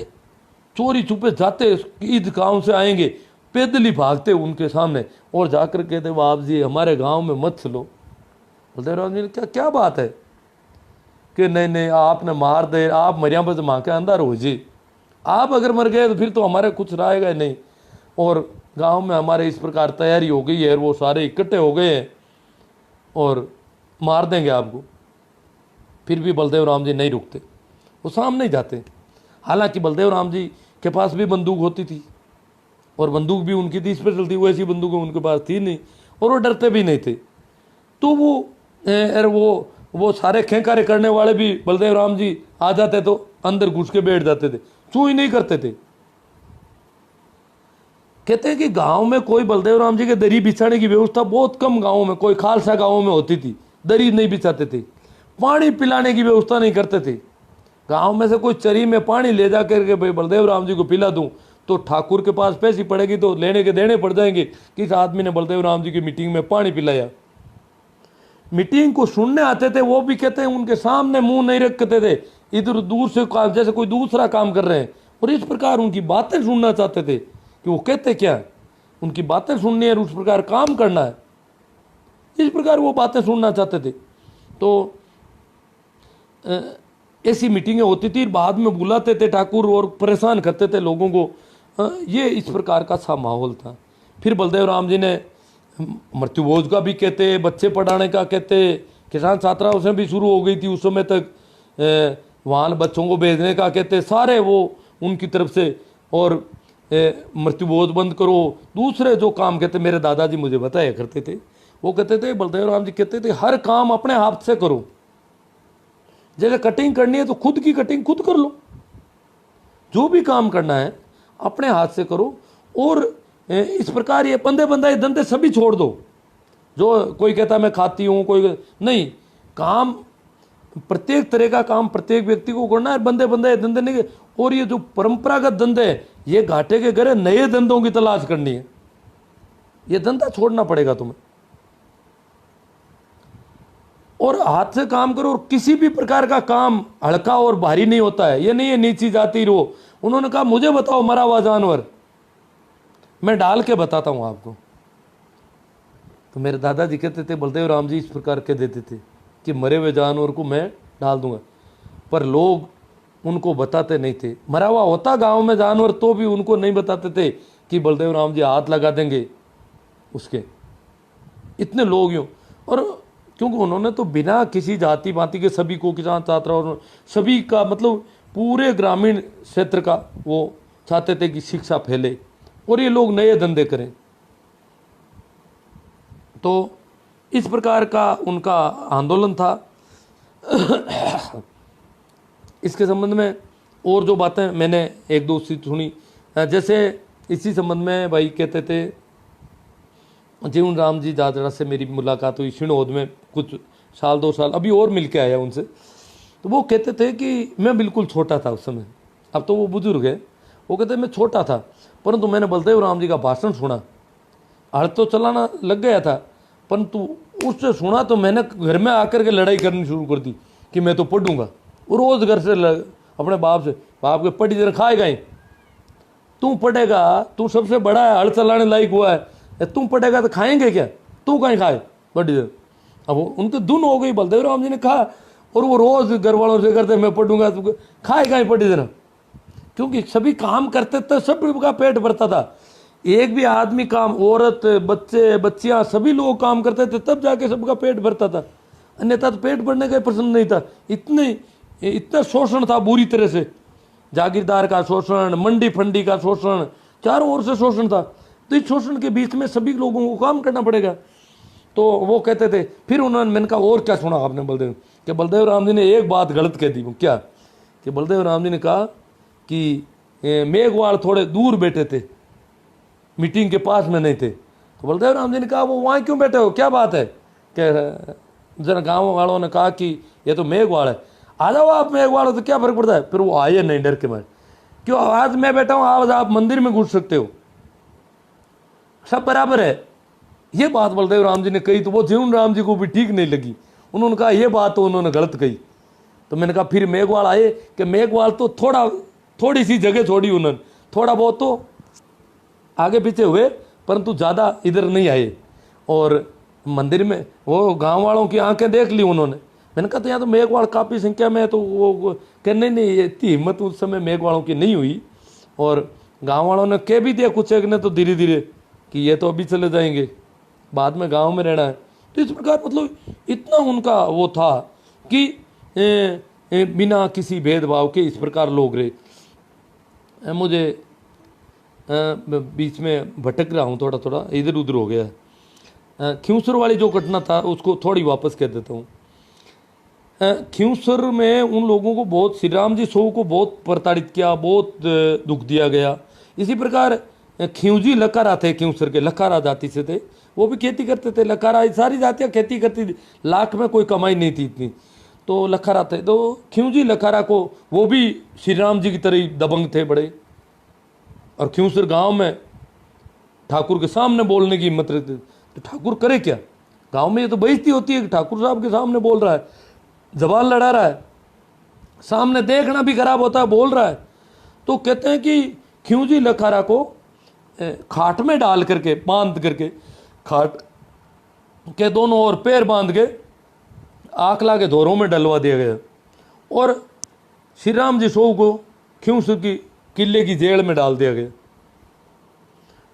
चोरी छुपे जाते, ईद गांव से आएंगे, पैदल ही भागते उनके सामने और जाकर कहते बाप जी हमारे गांव में मत चलो। बलदेव राम जी ने क्या क्या बात है कि नहीं नहीं आपने मार दे, आप मरिया पर माँ के अंदर हो जी, आप अगर मर गए तो फिर तो हमारे कुछ रहेगा नहीं, और गांव में हमारे इस प्रकार तैयारी हो गई है, वो सारे इकट्ठे हो गए हैं और मार देंगे आपको। फिर भी बलदेव राम जी नहीं रुकते, वो सामने ही जाते। हालांकि बलदेव राम जी के पास भी बंदूक होती थी और बंदूक भी उनकी थी स्पेशल थी, वो ऐसी बंदूक उनके पास थी नहीं और वो डरते भी नहीं थे। तो वो सारे खेकारे करने वाले भी बलदेव राम जी आ जाते तो अंदर घुस के बैठ जाते थे, चू ही नहीं करते थे। कहते हैं कि गांव में कोई बलदेव राम जी के दरी बिछाने की व्यवस्था बहुत कम गांवों में, कोई खालसा गांवों में होती थी, दरी नहीं बिछाते थे। पानी पिलाने की व्यवस्था नहीं करते थे। गांव में से कोई चरी में पानी ले जा करके भाई बलदेव राम जी को पिला दूं तो ठाकुर के पास पैसी पड़ेगी तो लेने के देने पड़ जाएंगे कि इस आदमी ने बलदेव राम जी की मीटिंग में पानी पिलाया। मीटिंग को सुनने आते थे, वो भी कहते हैं उनके सामने मुंह नहीं रखते थे, इधर दूर से जैसे कोई दूसरा काम कर रहे हैं, और इस प्रकार उनकी बातें सुनना चाहते थे कि वो कहते क्या है, उनकी बातें सुननी है और उस प्रकार काम करना है, इस प्रकार वो बातें सुनना चाहते थे। तो ऐसी मीटिंगें होती थी, बाद में बुलाते थे ठाकुर और परेशान करते थे लोगों को। ये इस प्रकार का सा माहौल था। फिर बलदेव राम जी ने मृत्युभोज का भी कहते, बच्चे पढ़ाने का कहते, किसान छात्राओं से भी शुरू हो गई थी उस समय तक, वहाँ बच्चों को भेजने का कहते, सारे वो उनकी तरफ से, और मृत्युभोज बंद करो, दूसरे जो काम कहते, मेरे दादाजी मुझे बताया करते थे, वो कहते थे बलदेव राम जी कहते थे हर काम अपने हाथ से करो, जैसे कटिंग करनी है तो खुद की कटिंग खुद कर लो, जो भी काम करना है अपने हाथ से करो, और इस प्रकार ये बंदे बंदा ये धंधे सभी छोड़ दो। जो कोई कहता मैं खाती हूँ, कोई नहीं, काम प्रत्येक तरह का काम प्रत्येक व्यक्ति को करना है, बंदे बंदे ये धंधे नहीं। और ये जो परंपरागत धंधे है ये घाटे के घर, नए धंधों की तलाश करनी है, ये धंधा छोड़ना पड़ेगा तुम्हें, और हाथ से काम करो। और किसी भी प्रकार का काम हल्का और भारी नहीं होता है, ये नहीं है नीची जाती रहो। उन्होंने कहा मुझे बताओ मरा हुआ जानवर, मैं डाल के बताता हूं आपको। तो मेरे दादाजी कहते थे बलदेव राम जी इस प्रकार के देते थे कि मरे हुए जानवर को मैं डाल दूंगा, पर लोग उनको बताते नहीं थे। मरा हुआ होता गांव में जानवर तो भी उनको नहीं बताते थे कि बलदेव राम जी हाथ लगा देंगे उसके, इतने लोग यूं। और क्योंकि उन्होंने तो बिना किसी जाति पाति के सभी को, किसान छात्राओं सभी का, मतलब पूरे ग्रामीण क्षेत्र का वो चाहते थे कि शिक्षा फैले और ये लोग नए धंधे करें। तो इस प्रकार का उनका आंदोलन था। इसके संबंध में और जो बातें मैंने एक दो सी सुनी, जैसे इसी संबंध में भाई कहते थे जीवन राम जी जाजड़ा से मेरी मुलाकात हुई शिणोद में, कुछ साल 2 साल अभी और मिल के आया उनसे। तो वो कहते थे कि मैं बिल्कुल छोटा था उस समय, अब तो वो बुजुर्ग है। वो कहते मैं छोटा था परंतु मैंने बलदेव राम जी का भाषण सुना, हड़ तो चलाना लग गया था, परंतु उससे सुना तो मैंने घर में आकर के लड़ाई करनी शुरू कर दी कि मैं तो पढ़ूंगा। रोज घर से अपने बाप से, बाप के पढ़ी जरा खाएगा ही, तू पढ़ेगा, तू सबसे बड़ा है, हड़ चलाने लायक हुआ है, तू पढ़ेगा तो खाएंगे क्या, तू कहीं खाए पढ़ी जरा। अब उनके धुन हो गई, बलदेव राम जी ने कहा, और वो रोज घर वालों से करते मैं पढ़ूंगा, तू खाएगा ही पढ़ी जरा, क्योंकि सभी काम करते थे, सबका पेट भरता था। एक भी आदमी काम, औरत बच्चे बच्चियां सभी लोग काम करते थे तब जाके सबका पेट भरता था, अन्यथा तो पेट भरने का प्रश्न नहीं था। इतना शोषण था बुरी तरह से, जागीरदार का शोषण, मंडी फंडी का शोषण, चारों ओर से शोषण था। तो इस शोषण के बीच में सभी लोगों को काम करना पड़ेगा। तो वो कहते थे, फिर उन्होंने, मैंने कहा और क्या सुना आपने बलदेव, कि बलदेव राम जी ने एक बात गलत कह दी। क्या? कि बलदेव राम जी ने कहा कि मेघवाल थोड़े दूर बैठे थे, मीटिंग के पास में नहीं थे। तो बलदेव राम जी ने कहा, वो वहाँ क्यों बैठे हो, क्या बात है? कि जरा गाँव वालों ने कहा कि ये तो मेघवाल है, आ जाओ आप मेघवाल हो तो क्या फर्क पड़ता है। फिर वो आए नहीं डर के मारे। क्यों? आज मैं बैठा हूँ, आज आप मंदिर में घुस सकते हो, सब बराबर है। ये बात बलदेव राम जी ने कही तो वो जीवन राम जी को भी ठीक नहीं लगी। उन्होंने कहा ये बात तो उन्होंने गलत कही। तो मैंने कहा फिर मेघवाल आए, कि मेघवाल तो थोड़ी सी जगह छोड़ी उन्होंने, थोड़ा बहुत तो आगे पीछे हुए, परंतु ज़्यादा इधर नहीं आए। और मंदिर में वो गांव वालों की आंखें देख ली उन्होंने। मैंने कहा तो यहाँ तो मेघवाल काफ़ी संख्या में है। तो वो कह नहीं, इतनी हिम्मत उस समय मेघवालों की नहीं हुई। और गांव वालों ने कह भी दिया कुछ एक ने तो धीरे धीरे कि ये तो अभी चले जाएंगे, बाद में गांव में रहना है। तो इस प्रकार मतलब इतना उनका वो था कि बिना किसी भेदभाव के इस प्रकार लोग रहे। मुझे बीच में भटक रहा हूँ, थोड़ा थोड़ा इधर उधर हो गया है। खियूसर वाली जो घटना था उसको थोड़ी वापस कह देता हूँ। खियूसर में उन लोगों को बहुत, श्री राम जी सो को बहुत प्रताड़ित किया, बहुत दुख दिया गया। इसी प्रकार खियूजी लकारा थे, खियूसर के लकारा जाति से थे, वो भी खेती करते थे। लकारा सारी जातियाँ खेती करती थी, लाख में कोई कमाई नहीं थी इतनी, तो लखारा थे। तो खियूजी लखारा को, वो भी श्री राम जी की तरह दबंग थे बड़े। और खियूसर गांव में ठाकुर के सामने बोलने की हिम्मत रखते थे। तो ठाकुर करे क्या? गांव में ये तो बेइज्जती होती है कि ठाकुर साहब के सामने बोल रहा है, जबान लड़ा रहा है, सामने देखना भी खराब होता है, बोल रहा है। तो कहते हैं कि खियूजी लखारा को खाट में डाल करके, बांध करके, खाट के दोनों ओर पैर बांध के आकला के धोरों में डलवा दिया गया। और श्री राम जी सो को खियूसर की किले की जेल में डाल दिया गया।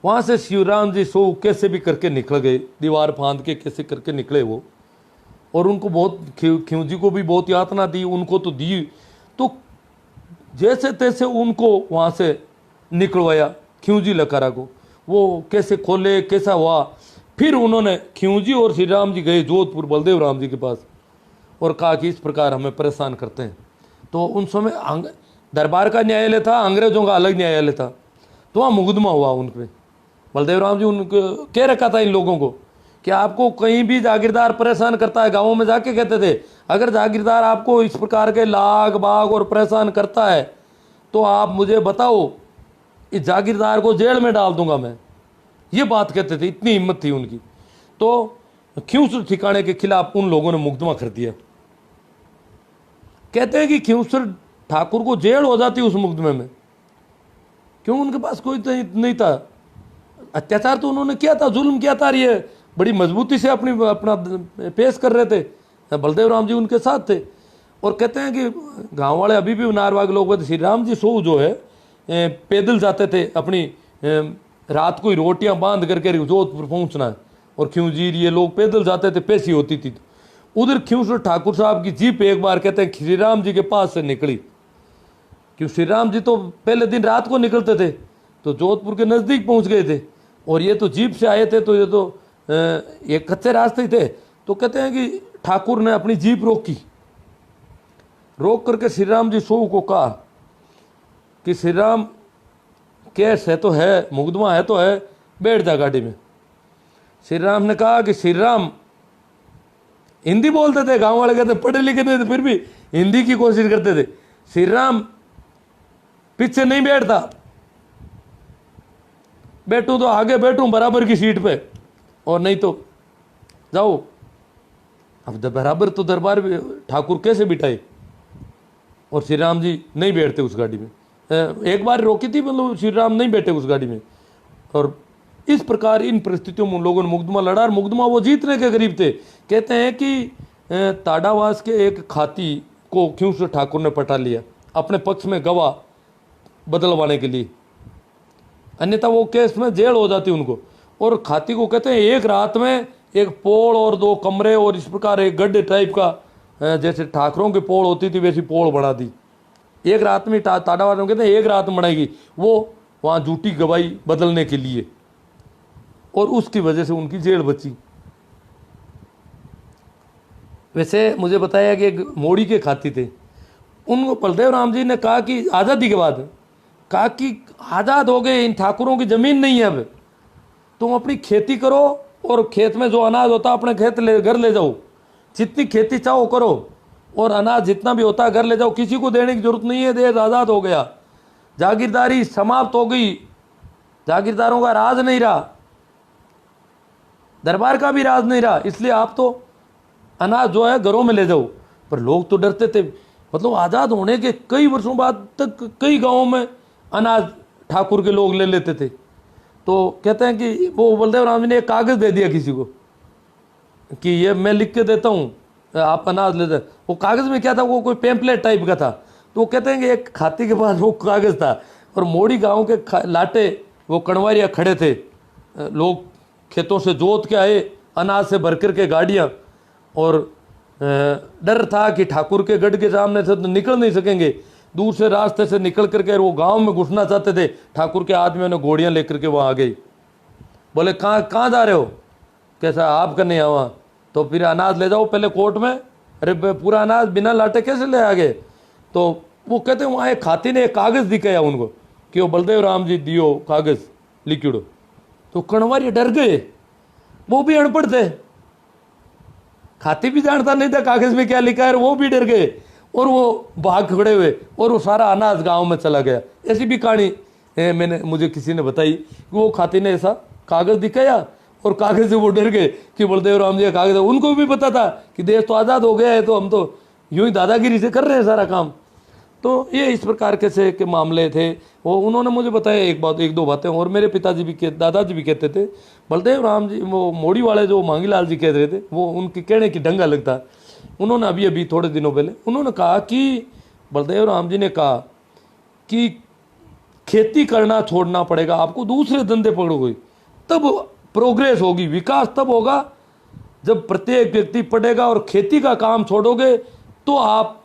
वहाँ से श्री राम जी सो कैसे भी करके निकल गए, दीवार फांद के कैसे करके निकले वो। और उनको बहुत, खियूजी को भी बहुत यातना दी, उनको तो दी। तो जैसे तैसे उनको वहाँ से निकलवाया खियूजी लकारा को। वो कैसे खोले, कैसा हुआ। फिर उन्होंने, खियूजी और श्री राम जी गए जोधपुर बलदेव राम जी के पास और कहा कि इस प्रकार हमें परेशान करते हैं। तो उन समय दरबार का न्यायालय था, अंग्रेजों का अलग न्यायालय था। तो वहाँ मुकदमा हुआ उन पे। बलदेव राम जी उनको कह रखा था इन लोगों को कि आपको कहीं भी जागीरदार परेशान करता है, गाँवों में जाके कहते थे अगर जागीरदार आपको इस प्रकार के लाग बाग और परेशान करता है तो आप मुझे बताओ, इस जागीरदार को जेल में डाल दूंगा मैं। ये बात कहते थे, इतनी हिम्मत थी उनकी। तो खियूसर ठिकाने के खिलाफ उन लोगों ने मुकदमा कर दिया। कहते हैं कि खियूसर ठाकुर को जेल हो जाती उस मुकदमे में, क्यों? उनके पास कोई नहीं था। अत्याचार तो उन्होंने किया था, जुल्म किया था, ये बड़ी मजबूती से अपना पेश कर रहे थे। बलदेव राम जी उनके साथ थे। और कहते हैं कि गांव वाले अभी भी नारवा के लोग, श्री राम जी सो जो है पैदल जाते थे, अपनी रात को ही रोटियां बांध करके जोधपुर पहुंचना है। और खियूजी ये लोग पैदल जाते थे, पैसी होती थी। उधर खियूसर ठाकुर साहब की जीप एक बार कहते हैं श्री राम जी के पास से निकली, क्यों श्री राम जी तो पहले दिन रात को निकलते थे तो जोधपुर के नज़दीक पहुंच गए थे, और ये तो जीप से आए थे, तो ये तो ये कच्चे रास्ते ही थे। तो कहते हैं कि ठाकुर ने अपनी जीप रोक करके श्री राम जी सो को कहा कि श्री राम केस है तो है, मुकदमा है तो है, बैठ जा गाड़ी में। श्री राम ने कहा कि श्री राम हिंदी बोलते थे, गांव वाले कहते पढ़े लिखे नहीं थे, फिर भी हिंदी की कोशिश करते थे। श्री राम पीछे नहीं बैठता, बैठूं तो आगे बैठूं बराबर की सीट पे, और नहीं तो जाओ। अब बराबर तो दरबार ठाकुर कैसे बिठाए, और श्री राम जी नहीं बैठते उस गाड़ी में। एक बार रोकी थी, मतलब श्री राम नहीं बैठे उस गाड़ी में। और इस प्रकार इन परिस्थितियों में उन लोगों ने मुकदमा लड़ा, और मुकदमा वो जीतने के करीब थे। कहते हैं कि ताड़ावास के एक खाती को खियूसर ठाकुर ने पटा लिया अपने पक्ष में गवाह बदलवाने के लिए, अन्यथा वो केस में जेल हो जाती उनको। और खाती को कहते हैं एक रात में एक पोल और 2 कमरे और इस प्रकार एक गड्ढे टाइप का, जैसे ठाकरों की पोल होती थी वैसी पोल बना दी। एक रात में टाटा वालों कहते हैं एक रात में बनाएगी, वो वहाँ झूठी गवाही बदलने के लिए, और उसकी वजह से उनकी जेल बची। वैसे मुझे बताया कि एक मोड़ी के खाती थे, उनको बलदेव राम जी ने कहा कि आज़ादी के बाद कहा कि आज़ाद हो गए, इन ठाकुरों की ज़मीन नहीं है, अब तुम अपनी खेती करो और खेत में जो अनाज होता है अपने खेत घर ले जाओ, जितनी खेती चाहो करो, और अनाज जितना भी होता है घर ले जाओ, किसी को देने की जरूरत नहीं है, देश आज़ाद हो गया, जागीरदारी समाप्त हो गई, जागीरदारों का राज नहीं रहा, दरबार का भी राज नहीं रहा, इसलिए आप तो अनाज जो है घरों में ले जाओ। पर लोग तो डरते थे, मतलब आज़ाद होने के कई वर्षों बाद तक कई गांवों में अनाज ठाकुर के लोग ले लेते थे। तो कहते हैं कि वो बलदेव राम जी ने एक कागज़ दे दिया किसी को कि ये मैं लिख के देता हूँ, आप अनाज ले जाए। वो कागज़ में क्या था, वो कोई पैम्पलेट टाइप का था। तो वो कहते हैं कि एक खाती के पास वो कागज़ था, और मोड़ी गांव के लाटे वो कणवारिया खड़े थे, लोग खेतों से जोत के आए अनाज से भर कर के गाड़ियाँ, और डर था कि ठाकुर के गढ़ के सामने से तो निकल नहीं सकेंगे, दूर से रास्ते से निकल करके वो गांव में घुसना चाहते थे। ठाकुर के आदमियों ने घोड़ियाँ लेकर के वहाँ आ गई, बोले कहाँ जा रहे हो, कैसा आप करने आवा, तो फिर अनाज ले जाओ पहले कोर्ट में। अरे पूरा अनाज बिना लाटे कैसे ले आ गए। तो वो कहते वहाँ एक खाती ने एक कागज़ दिखाया उनको कि वो बलदेव राम जी दियो कागज़ लिखिड़ो। तो कणवारी डर गए, वो भी अनपढ़ थे, खाती भी जानता नहीं था कागज़ में क्या लिखा है, वो भी डर गए, और वो भाग खड़े हुए, और वो सारा अनाज गांव में चला गया। ऐसी भी कहानी मुझे किसी ने बताई कि वो खाती ने ऐसा कागज़ दिखाया, और कागज़ से वो डर गए कि बलदेव राम जी का कागज़ है। उनको भी पता था कि देश तो आज़ाद हो गया है, तो हम तो यूं ही दादागिरी से कर रहे हैं सारा काम। तो ये इस प्रकार के मामले थे। वो उन्होंने मुझे बताया एक दो बातें, और मेरे पिताजी भी दादाजी भी कहते थे, बलदेव राम जी, वो मोड़ी वाले जो मांगीलाल जी कह रहे थे, वो उनके कहने की ढंगा लगता। उन्होंने अभी थोड़े दिनों पहले उन्होंने कहा कि बलदेव राम जी ने कहा कि खेती करना छोड़ना पड़ेगा आपको, दूसरे धंधे पकड़ोगे तब प्रोग्रेस होगी, विकास तब होगा जब प्रत्येक व्यक्ति पढ़ेगा, और खेती का काम छोड़ोगे तो आप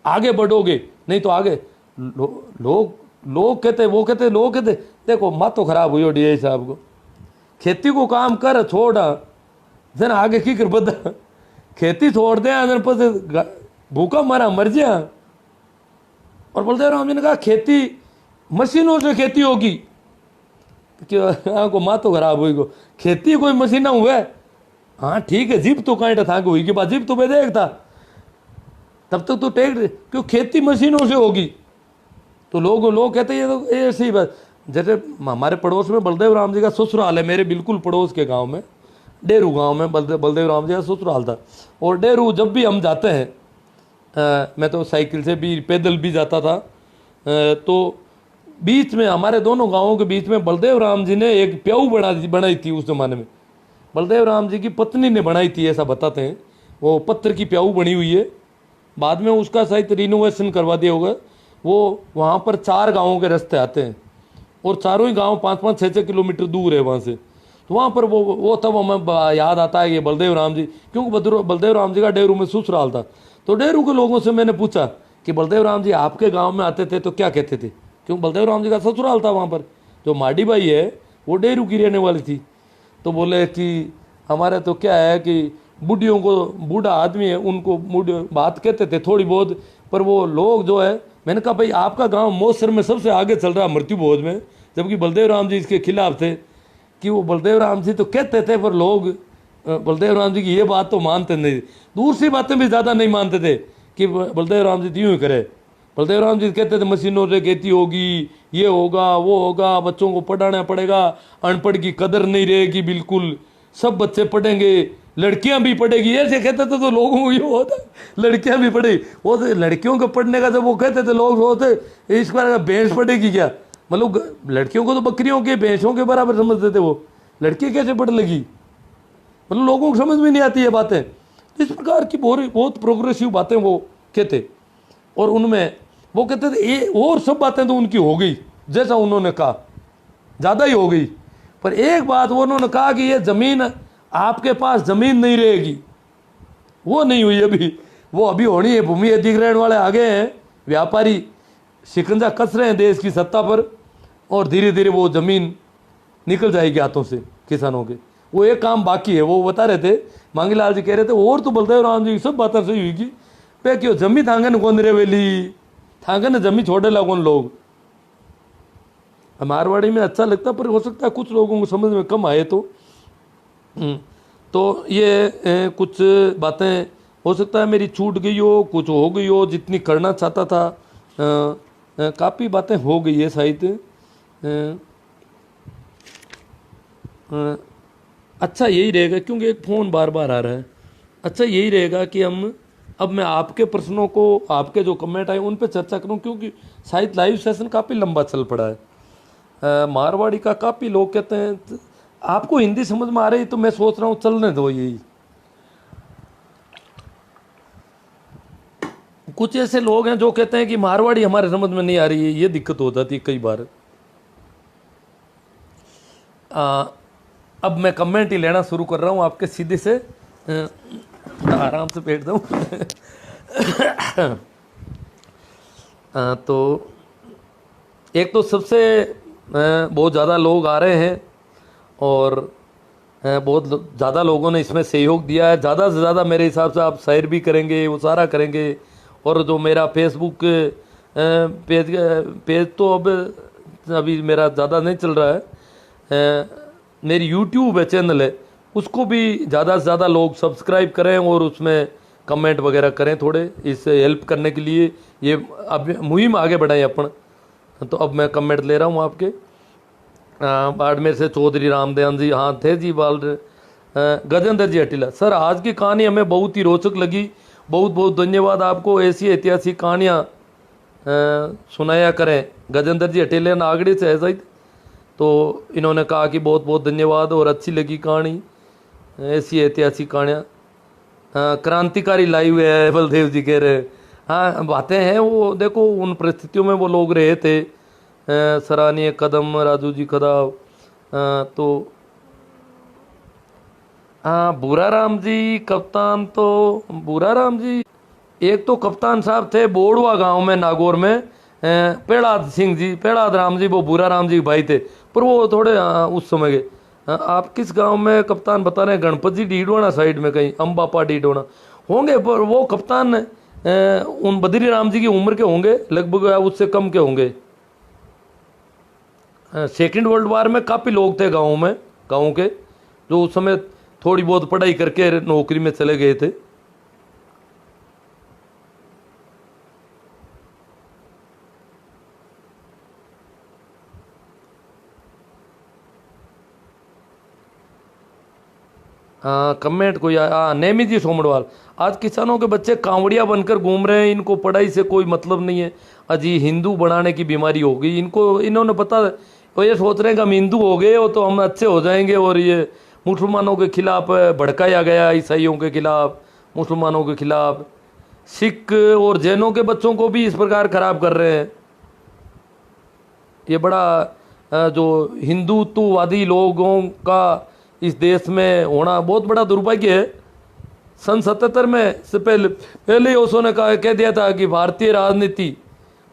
आगे बढ़ोगे, नहीं तो आगे लोग कहते देखो मत तो खराब हुई डी साहब को, खेती को काम कर छोड़ा जन आगे की कर बदा, खेती छोड़ दे पर भूखा मारा मर जा। और बलदेव राम जी ने कहा खेती मशीनों से खेती होगी, को माँ तो खराब हुई को, खेती कोई मशीना हुआ, हाँ ठीक है जीप तो कांटा था हुई के बाद जीप तो मैं देखता, तब तक तो ट्रैक्टर, क्यों खेती मशीनों से होगी। तो लोग कहते हैं ये तो ऐसी बात। जैसे हमारे पड़ोस में बलदेव राम जी का ससुराल है, मेरे बिल्कुल पड़ोस के गांव में, डेरू गांव में बलदेव राम जी का ससुराल था। और डेरू जब भी हम जाते हैं, मैं तो साइकिल से भी पैदल भी जाता था, तो बीच में हमारे दोनों गांवों के बीच में बलदेव राम जी ने एक प्याऊ बनाई थी। उस जमाने में बलदेव राम जी की पत्नी ने बनाई थी, ऐसा बताते हैं। वो पत्थर की प्याऊ बनी हुई है, बाद में उसका शायद रिनोवेशन करवा दिया होगा। वो वहाँ पर 4 गाँवों के रास्ते आते हैं, और चारों ही गाँव 5-5, 6-6 किलोमीटर दूर है वहाँ से। तो वहाँ पर वो तब हमें याद आता है ये बलदेव राम जी, क्योंकि बलदेव राम जी का डेरू में ससुराल था। तो डेरू के लोगों से मैंने पूछा कि बलदेव राम जी आपके गाँव में आते थे तो क्या कहते थे, क्योंकि बलदेव राम जी का ससुराल था वहाँ पर। जो माडी बाई है वो डेरू की रहने वाली थी। तो बोले कि हमारे तो क्या है कि बूढ़ियों को, बूढ़ा आदमी है उनको बात कहते थे थोड़ी बहुत, पर वो लोग जो है, मैंने कहा भाई आपका गांव मौसर में सबसे आगे चल रहा मृत्यु भोज में, जबकि बलदेव राम जी इसके खिलाफ थे। कि वो बलदेव राम जी तो कहते थे, पर लोग बलदेव राम जी की ये बात तो मानते नहीं, दूर सी बातें भी ज़्यादा नहीं मानते थे कि बलदेव राम जी यूँ ही करे। बलदेव राम जी कहते थे मशीनों से खेती होगी, ये होगा वो होगा, बच्चों को पढ़ाना पड़ेगा, अनपढ़ की कदर नहीं रहेगी, बिल्कुल सब बच्चे पढ़ेंगे, लड़कियां भी पढ़ेगी, ऐसे कहते थे। तो लोगों को ये होता लड़कियां भी पढ़ेगी, वो तो लड़कियों को पढ़ने का जब वो कहते थे लोग होते इस बार भैंस पढ़ेगी क्या, मतलब लड़कियों को तो बकरियों के भैंसों के बराबर समझते थे, वो लड़की कैसे पढ़ लगी, मतलब लोगों को समझ में नहीं आती है बातें। इस प्रकार की बहुत प्रोग्रेसिव बातें वो कहते, और उनमें वो कहते थे ये और सब बातें तो उनकी हो गई जैसा उन्होंने कहा, ज़्यादा ही हो गई। पर एक बात वो उन्होंने कहा कि ये ज़मीन आपके पास ज़मीन नहीं रहेगी, वो नहीं हुई अभी, वो अभी होनी है। भूमि अधिग्रहण वाले आ गए हैं, व्यापारी शिकंजा कस रहे हैं देश की सत्ता पर, और धीरे धीरे वो ज़मीन निकल जाएगी हाथों से किसानों के। वो एक काम बाकी है, वो बता रहे थे, मांगीलाल जी कह रहे थे, और तो बलदेव राम जी सब बातें सही हुई पे क्यों जमी थांगन कौन रे वेली, थांगन जमी छोड़े ला कौन लोग। मारवाड़ी में अच्छा लगता, पर हो सकता है कुछ लोगों को समझ में कम आए तो ये कुछ बातें हो सकता है मेरी छूट गई हो, कुछ हो गई हो, जितनी करना चाहता था काफ़ी बातें हो गई है शायद। अच्छा यही रहेगा, क्योंकि एक फ़ोन बार बार आ रहा है, अच्छा यही रहेगा कि अब मैं आपके प्रश्नों को, आपके जो कमेंट आए उन पे चर्चा करूं, क्योंकि शायद लाइव सेशन काफ़ी लंबा चल पड़ा है। मारवाड़ी का काफ़ी लोग कहते हैं आपको हिंदी समझ में आ रही, तो मैं सोच रहा हूँ चलने दो। यही कुछ ऐसे लोग हैं जो कहते हैं कि मारवाड़ी हमारे समझ में नहीं आ रही है, ये दिक्कत हो जाती है कई बार। अब मैं कमेंट ही लेना शुरू कर रहा हूँ आपके सीधे से, आराम से बैठ जाऊँ। तो एक तो सबसे बहुत ज़्यादा लोग आ रहे हैं और बहुत ज़्यादा लोगों ने इसमें सहयोग दिया है। ज़्यादा से ज़्यादा मेरे हिसाब से आप शेयर भी करेंगे, वो सारा करेंगे। और जो मेरा फेसबुक पेज तो अब अभी मेरा ज़्यादा नहीं चल रहा है, मेरी यूट्यूब है चैनल है, उसको भी ज़्यादा से ज़्यादा लोग सब्सक्राइब करें और उसमें कमेंट वगैरह करें थोड़े, इससे हेल्प करने के लिए ये अब मुहिम आगे बढ़ाएं अपन। तो अब मैं कमेंट ले रहा हूँ आपके। बाड़मेर से चौधरी रामदयान जी, हाँ थे जी बाल गजेंद्र जी हटीला, सर आज की कहानी हमें बहुत ही रोचक लगी, बहुत बहुत धन्यवाद आपको, ऐसी ऐतिहासिक कहानियाँ सुनाया करें। गजेंद्र जी हटेले नागड़ी से है शायद, तो इन्होंने कहा कि बहुत बहुत धन्यवाद और अच्छी लगी कहानी, ऐसी ऐतिहासिक कहानियाँ। क्रांतिकारी लाइव है बलदेव जी कह रहे हैं। हाँ बातें हैं, वो देखो उन परिस्थितियों में वो लोग रहे थे। सराहनीय कदम राजू जी खदाव। तो हाँ बुरा राम जी कप्तान, तो बुरा राम जी एक तो कप्तान साहब थे बोड़वा गांव में नागौर में, पेड़ाद सिंह जी, पेड़ाद राम जी वो बुरा राम जी भाई थे, पर वो थोड़े उस समय के। आप किस गांव में कप्तान बता रहे हैं? गणपत जी डीडवाना साइड में कहीं, अम्बापा डीडवाना होंगे, पर वो कप्तान उन बद्री राम जी की उम्र के होंगे लगभग, उससे कम के होंगे। सेकेंड वर्ल्ड वार में काफ़ी लोग थे गाँव में, गाँव के, जो उस समय थोड़ी बहुत पढ़ाई करके नौकरी में चले गए थे। कमेंट कोई नेमी जी सोमड़वाल, आज किसानों के बच्चे कांवड़िया बनकर घूम रहे हैं, इनको पढ़ाई से कोई मतलब नहीं है, अजी हिंदू बनाने की बीमारी हो गई इनको। इन्होंने पता वो ये सोच रहे हैं कि हम हिंदू हो गए हो तो हम अच्छे हो जाएंगे, और ये मुसलमानों के खिलाफ भड़काया गया, ईसाइयों के खिलाफ, मुसलमानों के खिलाफ, सिख और जैनों के बच्चों को भी इस प्रकार खराब कर रहे हैं। ये बड़ा जो हिंदुत्ववादी लोगों का इस देश में होना बहुत बड़ा दुर्भाग्य है। सन 77 में से पहले ही उसने कह दिया था कि भारतीय राजनीति,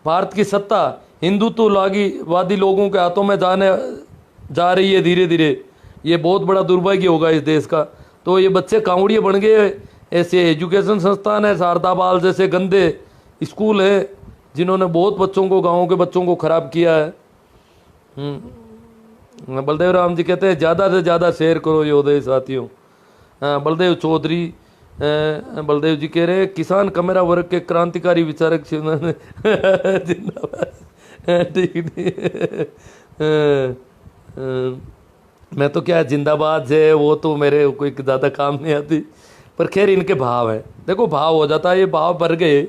भारत की सत्ता हिंदुत्ववादी लोगों के हाथों में जा रही है धीरे धीरे। ये बहुत बड़ा दुर्भाग्य होगा इस देश का। तो ये बच्चे कांवड़िए बन गए। ऐसे एजुकेशन संस्थान है, शारदा बाल जैसे गंदे स्कूल है, जिन्होंने बहुत बच्चों को, गाँव के बच्चों को खराब किया है। बलदेव राम जी कहते हैं ज़्यादा से ज़्यादा शेयर करो योदय साथियों। बलदेव चौधरी, बलदेव जी कह रहे हैं किसान कमेरा वर्ग के क्रांतिकारी विचारक जिंदाबाद। ठीक नहीं, मैं तो क्या जिंदाबाद से, वो तो मेरे कोई ज़्यादा काम नहीं आती, पर खैर इनके भाव है, देखो भाव हो जाता है, ये भाव भर गए।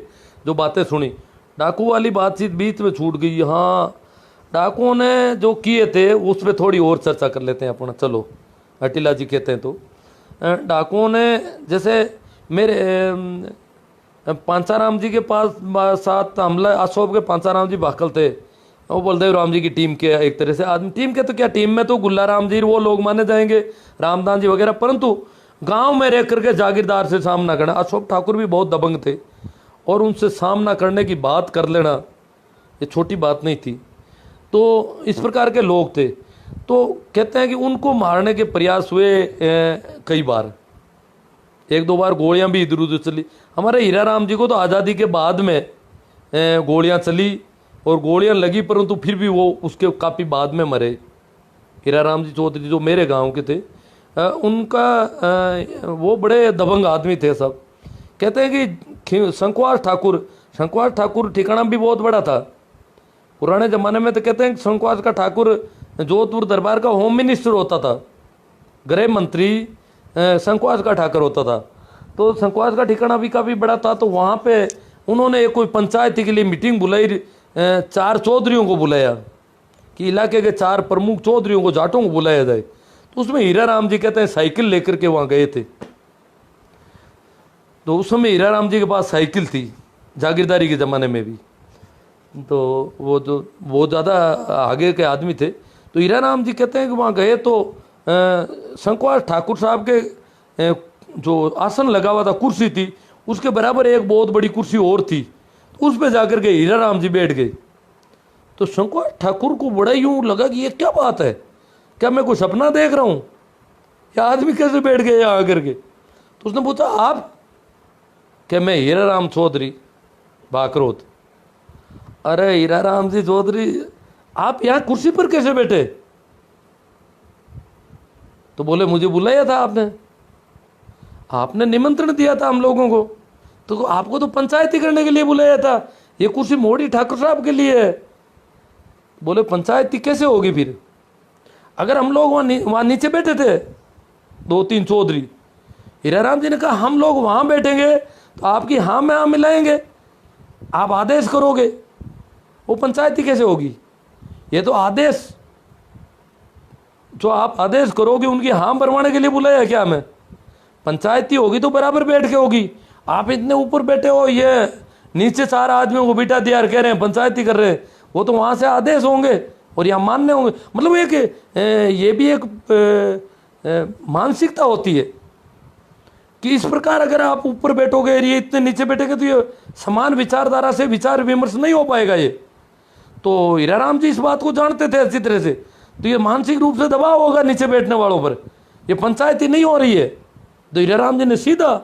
जो बातें सुनी, डाकू वाली बातचीत बीच में छूट गई। हाँ डाकुओं ने जो किए थे उस पर थोड़ी और चर्चा कर लेते हैं अपना, चलो। अटिला जी कहते हैं तो डाकुओं ने जैसे मेरे पांचाराम जी के पास साथ हमला, अशोक के पांचाराम जी भाकल थे, वो बलदेव राम जी की टीम के एक तरह से आदमी, टीम के तो क्या, टीम में तो गुल्ला राम जी वो लोग माने जाएंगे, रामदान जी वगैरह, परंतु गांव में रह करके जागीरदार से सामना करना। अशोक ठाकुर भी बहुत दबंग थे, और उनसे सामना करने की बात कर लेना ये छोटी बात नहीं थी। तो इस प्रकार के लोग थे। तो कहते हैं कि उनको मारने के प्रयास हुए कई बार, एक दो बार गोलियां भी इधर उधर चली। हमारे हीरा राम जी को तो आज़ादी के बाद में गोलियां चली और गोलियां लगी, परंतु फिर भी वो उसके काफ़ी बाद में मरे। हीरा राम जी चौधरी जो मेरे गांव के थे, उनका वो बड़े दबंग आदमी थे सब। कहते हैं कि शंकुवास ठाकुर ठिकाना भी बहुत बड़ा था पुराने ज़माने में। तो कहते हैं कि शंकुवास का ठाकुर जोधपुर दरबार का होम मिनिस्टर होता था, गृह मंत्री शंकुवास का ठाकुर होता था। तो शंकुवास का ठिकाना भी काफ़ी बड़ा था। तो वहाँ पे उन्होंने कोई पंचायती के लिए मीटिंग बुलाई, 4 चौधरियों को बुलाया कि इलाके के 4 प्रमुख चौधरियों को, जाटों को बुलाया जाए। तो उसमें हीरा राम जी कहते हैं साइकिल लेकर के वहाँ गए थे। तो उस समय हीरा राम जी के पास साइकिल थी, जागीरदारी के ज़माने में भी। तो वो ज़्यादा आगे के आदमी थे। तो हीरा राम जी कहते हैं कि वहाँ गए तो शंकुवास ठाकुर साहब के जो आसन लगा हुआ था, कुर्सी थी, उसके बराबर एक बहुत बड़ी कुर्सी और थी। उस पर जाकर के हीरा राम जी बैठ गए। तो शंकुवास ठाकुर को बड़ा यूँ लगा कि ये क्या बात है, क्या मैं कोई सपना देख रहा हूँ, या आदमी कैसे बैठ गए यहाँ आकर के। तो उसने पूछा आप? क्या मैं हीरा राम चौधरी बाकरोत। अरे हीरा राम जी चौधरी, आप यहाँ कुर्सी पर कैसे बैठे? तो बोले मुझे बुलाया था आपने निमंत्रण दिया था हम लोगों को, तो आपको तो पंचायती करने के लिए बुलाया था, ये कुर्सी मोड़ी ठाकुर साहब के लिए है। बोले पंचायती कैसे होगी फिर, अगर हम लोग वहाँ नीचे बैठे थे 2-3 चौधरी। हीरा राम जी ने कहा हम लोग वहाँ बैठेंगे तो आपकी हाँ में हाँ मिलाएंगे, आप आदेश करोगे, वो पंचायती कैसे होगी? ये तो आदेश, जो आप आदेश करोगे उनकी हाँ भरवाने के लिए बुलाया क्या हमें? पंचायती होगी तो बराबर बैठ के होगी। आप इतने ऊपर बैठे हो, ये नीचे 4 आदमियों को बिठा दिया और कह रहे हैं पंचायती कर रहे हैं, वो तो वहाँ से आदेश होंगे और यहाँ मानने होंगे। मतलब ये भी एक मानसिकता होती है कि इस प्रकार अगर आप ऊपर बैठोगे, ये इतने नीचे बैठेंगे तो ये समान विचारधारा से विचार विमर्श नहीं हो पाएगा ये। तो हीरा राम जी इस बात को जानते थे अच्छी तरह से। तो ये मानसिक रूप से दबाव होगा नीचे बैठने वालों पर, ये पंचायती नहीं हो रही है। तो हीरा राम जी ने सीधा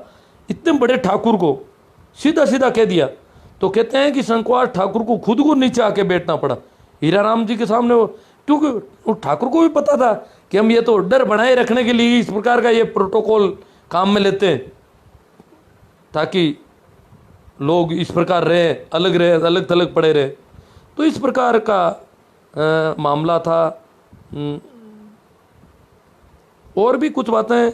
इतने बड़े ठाकुर को सीधा सीधा कह दिया। तो कहते हैं कि शंकुवास ठाकुर को खुद को नीचे आके बैठना पड़ा हीरा राम जी के सामने, क्योंकि उस ठाकुर को भी पता था कि हम ये तो डर बनाए रखने के लिए इस प्रकार का ये प्रोटोकॉल काम में लेते हैं, ताकि लोग इस प्रकार रहे, अलग थलग पड़े रहे। तो इस प्रकार का मामला था। और भी कुछ बातें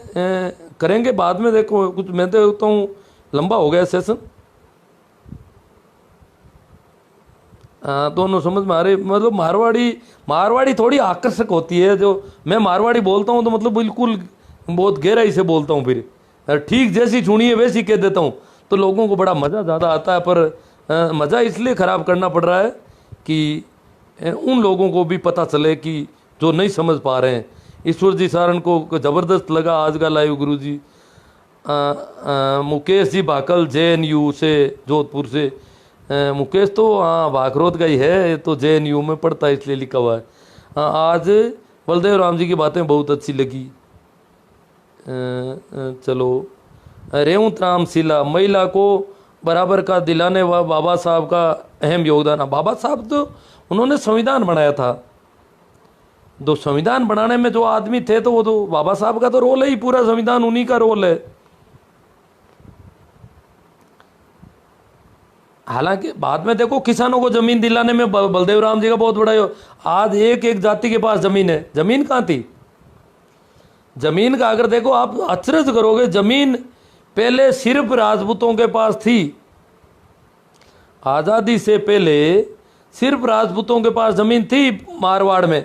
करेंगे बाद में। देखो कुछ मैं देखता हूँ लंबा हो गया सेशन, दोनों समझ में आ रही। मतलब मारवाड़ी थोड़ी आकर्षक होती है। जो मैं मारवाड़ी बोलता हूँ तो मतलब बिल्कुल बहुत गहराई से बोलता हूँ, फिर ठीक जैसी सुनी है वैसी कह देता हूँ, तो लोगों को बड़ा मज़ा ज़्यादा आता है। पर मज़ा इसलिए ख़राब करना पड़ रहा है कि उन लोगों को भी पता चले कि जो नहीं समझ पा रहे हैं। ईश्वर जी सारण को ज़बरदस्त लगा आज का लाइव गुरु जी। मुकेश जी भाकल JNU से, जोधपुर से। मुकेश तो हाँ भाकरोत का ही है, तो JNU में पढ़ता है इसलिए लिखा हुआ है। आज बलदेव राम जी की बातें बहुत अच्छी लगी। चलो रेवंत राम शिला, महिला को बराबर का दिलाने व बाबा साहब का अहम योगदान। बाबा साहब तो उन्होंने संविधान बनाया था, तो संविधान बनाने में जो आदमी थे तो वो तो बाबा साहब का तो रोल है ही, पूरा संविधान उन्हीं का रोल है। हालांकि बाद में देखो किसानों को जमीन दिलाने में बलदेव राम जी का बहुत बड़ा आज एक जाति के पास जमीन है। जमीन कहाँ थी? जमीन का अगर देखो आप अचरज करोगे, जमीन पहले सिर्फ राजपूतों के पास थी। आज़ादी से पहले सिर्फ राजपूतों के पास जमीन थी मारवाड़ में।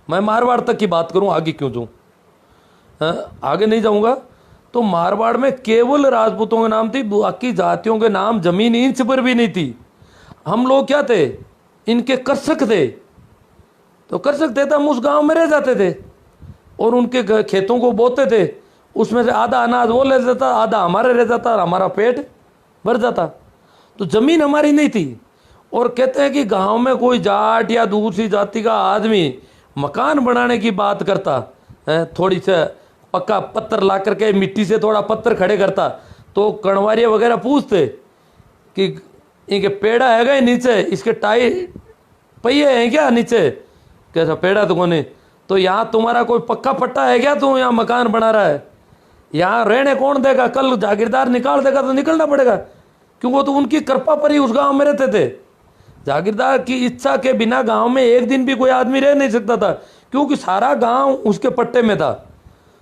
मैं मारवाड़ तक की बात करूं, आगे क्यों जाऊं, आगे नहीं जाऊंगा। तो मारवाड़ में केवल राजपूतों के नाम थी, बाकी जातियों के नाम जमीन इंच पर भी नहीं थी। हम लोग क्या थे, इनके कर्षक थे। तो कर्षक थे तो हम उस गांव में रह जाते थे और उनके खेतों को बोते थे, उसमें से आधा अनाज वो ले जाता, आधा हमारे रह जाता और हमारा पेट भर जाता। तो जमीन हमारी नहीं थी। और कहते हैं कि गांव में कोई जाट या दूसरी जाति का आदमी मकान बनाने की बात करता है, थोड़ी सा पक्का पत्थर ला करके मिट्टी से थोड़ा पत्थर खड़े करता, तो कणवारिया वगैरह पूछते कि इनके पेड़ा हैगा ही नीचे, इसके टाई पहिए हैं क्या नीचे? कैसा पेड़ा तो कोने, तो यहाँ तुम्हारा कोई पक्का पट्टा है क्या? तू यहाँ मकान बना रहा है, यहाँ रहने कौन देगा? कल जागीरदार निकाल देगा तो निकलना पड़ेगा, क्योंकि वो तो उनकी कृपा पर ही उस गांव में रहते थे। जागीरदार की इच्छा के बिना गांव में एक दिन भी कोई आदमी रह नहीं सकता था, क्योंकि सारा गांव उसके पट्टे में था,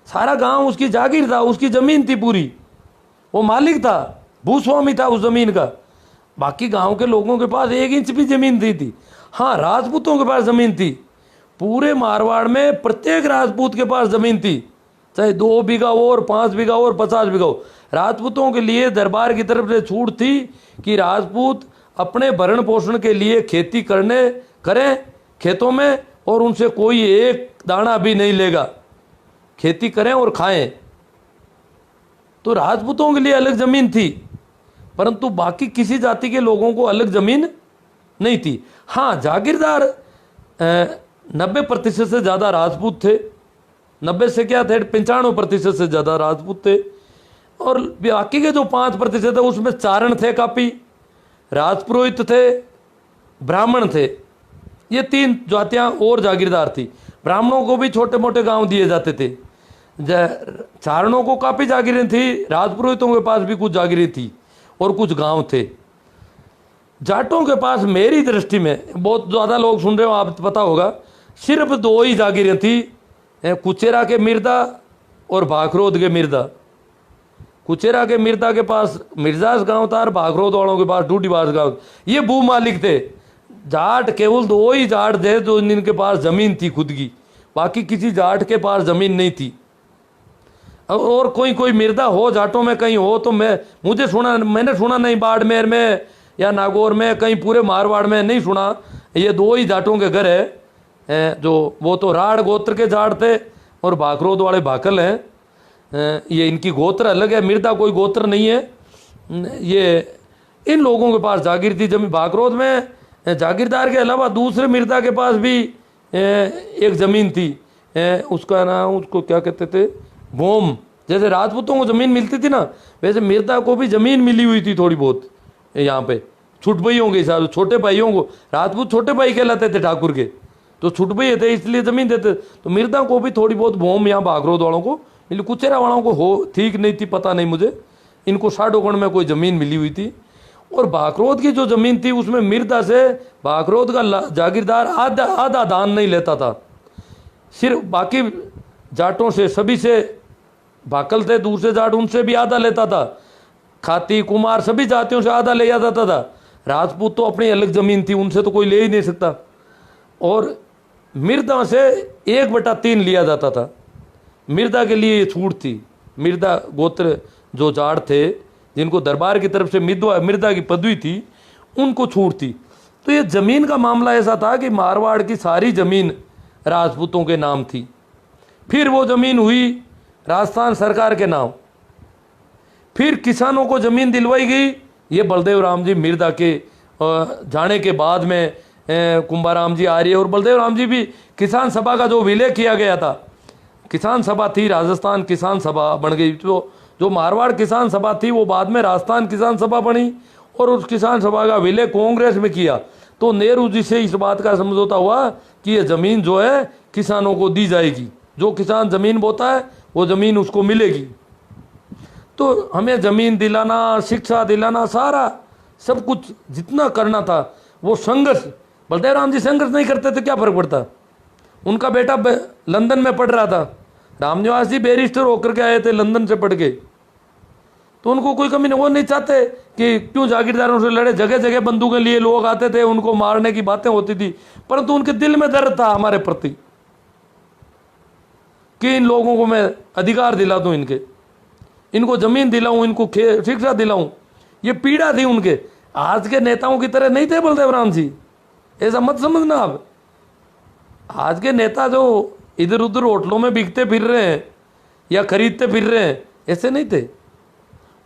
सारा गांव उसकी जागीर था, उसकी जमीन थी पूरी, वो मालिक था, भूस्वामी था उस जमीन का। बाकी गांव के लोगों के पास 1 इंच भी जमीन थी। हाँ, राजपूतों के पास जमीन थी, पूरे मारवाड़ में प्रत्येक राजपूत के पास जमीन थी, चाहे 2 बीघा हो और 5 बीघा हो और 50 बीघा हो। राजपूतों के लिए दरबार की तरफ से छूट थी कि राजपूत अपने भरण पोषण के लिए खेती करें खेतों में, और उनसे कोई एक दाना भी नहीं लेगा, खेती करें और खाएं। तो राजपूतों के लिए अलग जमीन थी, परंतु बाकी किसी जाति के लोगों को अलग जमीन नहीं थी। हाँ, जागीरदार 90% से ज़्यादा राजपूत थे, 90 से क्या थे, 95% से ज़्यादा राजपूत थे। और बाकी के जो 5% थे उसमें चारण थे, काफ़ी राजपुरोहित थे, ब्राह्मण थे। ये 3 जातियाँ और जागीरदार थी। ब्राह्मणों को भी छोटे मोटे गांव दिए जाते थे, चारणों को काफ़ी जागीरें थी, राजपुरोहितों के पास भी कुछ जागीरें थी और कुछ गांव थे। जाटों के पास मेरी दृष्टि में, बहुत ज़्यादा लोग सुन रहे हो, आप पता होगा, सिर्फ 2 ही जागीरें थी, कुचेरा के मिर्दा और भाखरोद के मिर्दा। कुचेरा के मिर्दा के पास मिर्जास गांव था और भाखरोद वालों के पास डूडीबास गांव। ये भू मालिक थे। जाट केवल 2 ही जाट थे जो जिनके पास जमीन थी खुद की, बाकी किसी जाट के पास जमीन नहीं थी। और कोई मिर्दा हो जाटों में कहीं हो तो मैंने सुना नहीं, बाड़मेर में या नागौर में, कहीं पूरे मारवाड़ में नहीं सुना। ये 2 ही जाटों के घर है, जो वो तो राड़ गोत्र के जाट थे और भाखरोद वाले भाकल हैं। ये इनकी गोत्र अलग है, मिर्दा कोई गोत्र नहीं है। ये इन लोगों के पास जागीर थी जमीन। भाखरोद में जागीरदार के अलावा दूसरे मिर्दा के पास भी एक ज़मीन थी, उसका नाम, उसको क्या कहते थे, भोम। जैसे राजपूतों को ज़मीन मिलती थी ना, वैसे मिर्दा को भी ज़मीन मिली हुई थी थोड़ी बहुत यहाँ पे, छुट भाइयों के हिसाब से। छोटे भाइयों को राजपूत छोटे भाई कहलाते थे ठाकुर के, तो छुट भाई थे इसलिए ज़मीन देते। तो मिर्दा को भी थोड़ी बहुत भोम यहाँ भाखरोद वालों को मिली, कुचेरा वालों को हो ठीक नहीं थी, पता नहीं मुझे। इनको साडोगण में कोई ज़मीन मिली हुई थी। और भाखरोद की जो ज़मीन थी उसमें मिर्दा से भाखरोद का जागीरदार आधा दान नहीं लेता था, सिर्फ बाकी जाटों से, सभी से, भाकल थे दूसरे जाट, उनसे भी आधा लेता था, खाती कुमार सभी जातियों से आधा ले जाता था। राजपूत तो अपनी अलग ज़मीन थी, उनसे तो कोई ले ही नहीं सकता। और मिर्दा से 1/3 लिया जाता था। मिर्दा के लिए छूट थी। मिर्दा गोत्र जो जाट थे जिनको दरबार की तरफ से मिर्दा की पदवी थी, उनको छूट थी। तो ये ज़मीन का मामला ऐसा था कि मारवाड़ की सारी ज़मीन राजपूतों के नाम थी। फिर वो ज़मीन हुई राजस्थान सरकार के नाम। फिर किसानों को ज़मीन दिलवाई गई। ये बलदेव राम जी मिर्दा के जाने के बाद में कुंभाराम जी आर्य और बलदेव राम जी भी किसान सभा का जो विलय किया गया था, किसान सभा थी, राजस्थान किसान सभा बन गई। तो जो मारवाड़ किसान सभा थी वो बाद में राजस्थान किसान सभा बनी और उस किसान सभा का विलय कांग्रेस में किया। तो नेहरू जी से इस बात का समझौता हुआ कि ये ज़मीन जो है किसानों को दी जाएगी, जो किसान ज़मीन बोता है वो ज़मीन उसको मिलेगी। तो हमें ज़मीन दिलाना, शिक्षा दिलाना, सारा सब कुछ जितना करना था वो संघर्ष। बलदेव राम जी संघर्ष नहीं करते थे क्या फ़र्क पड़ता? उनका बेटा लंदन में पढ़ रहा था, रामनिवास जी बैरिस्टर होकर के आए थे लंदन से पढ़ के, तो उनको कोई कमी नहीं। वो नहीं चाहते कि क्यों जागीरदारों से लड़े। जगह जगह बंदूकें लिए लोग आते थे, उनको मारने की बातें होती थी, परंतु उनके दिल में दर्द था हमारे प्रति कि इन लोगों को मैं अधिकार दिला दूं, इनको ज़मीन दिलाऊं, इनको शिक्षा दिलाऊं। ये पीड़ा थी उनके। आज के नेताओं की तरह नहीं थे बलदेव राम जी, ऐसा मत समझना आप। आज के नेता जो इधर उधर होटलों में बिकते फिर रहे हैं या खरीदते फिर रहे हैं, ऐसे नहीं थे।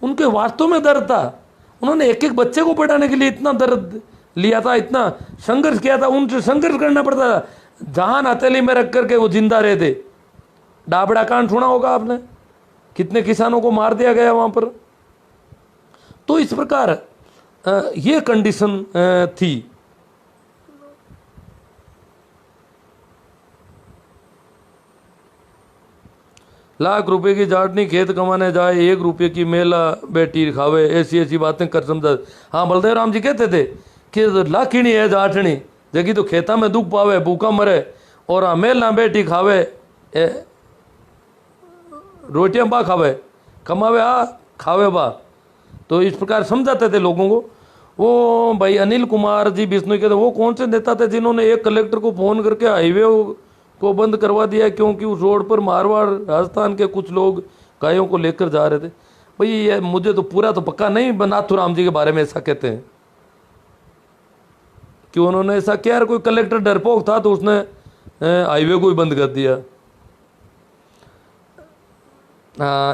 उनके वास्तव में दर्द था उन्होंने एक एक बच्चे को पढ़ाने के लिए इतना दर्द लिया था, इतना संघर्ष किया था, उनसे संघर्ष करना पड़ता था। जहान हथेली में रख करके वो जिंदा रहे थे। डाबड़ा कांड सुना होगा आपने, कितने किसानों को मार दिया गया वहां पर। तो इस प्रकार ये कंडीशन थी। लाख रुपए की जाटनी खेत कमाने जाए, 1 रुपये की मेला बेटी खावे, ऐसी ऐसी बातें कर समझा। हाँ, बलदेव राम जी कहते थे कि लाखिणी है जाटनी, जगी तो खेता में दुख पावे, भूखा मरे, और मेला बेटी खावे, रोटियां बा खावे, कमावे आ खावे बा। तो इस प्रकार समझाते थे लोगों को। वो भाई अनिल कुमार जी बिश्नोई कहते, वो कौन से नेता थे जिन्होंने एक कलेक्टर को फोन करके हाईवे को बंद करवा दिया क्योंकि उस रोड पर मारवाड़ राजस्थान के कुछ लोग गायों को लेकर जा रहे थे। भाई ये मुझे तो पूरा तो पक्का नहीं, नाथूराम जी के बारे में ऐसा कहते हैं कि उन्होंने ऐसा किया। कोई कलेक्टर डरपोक था तो उसने हाईवे को ही बंद कर दिया।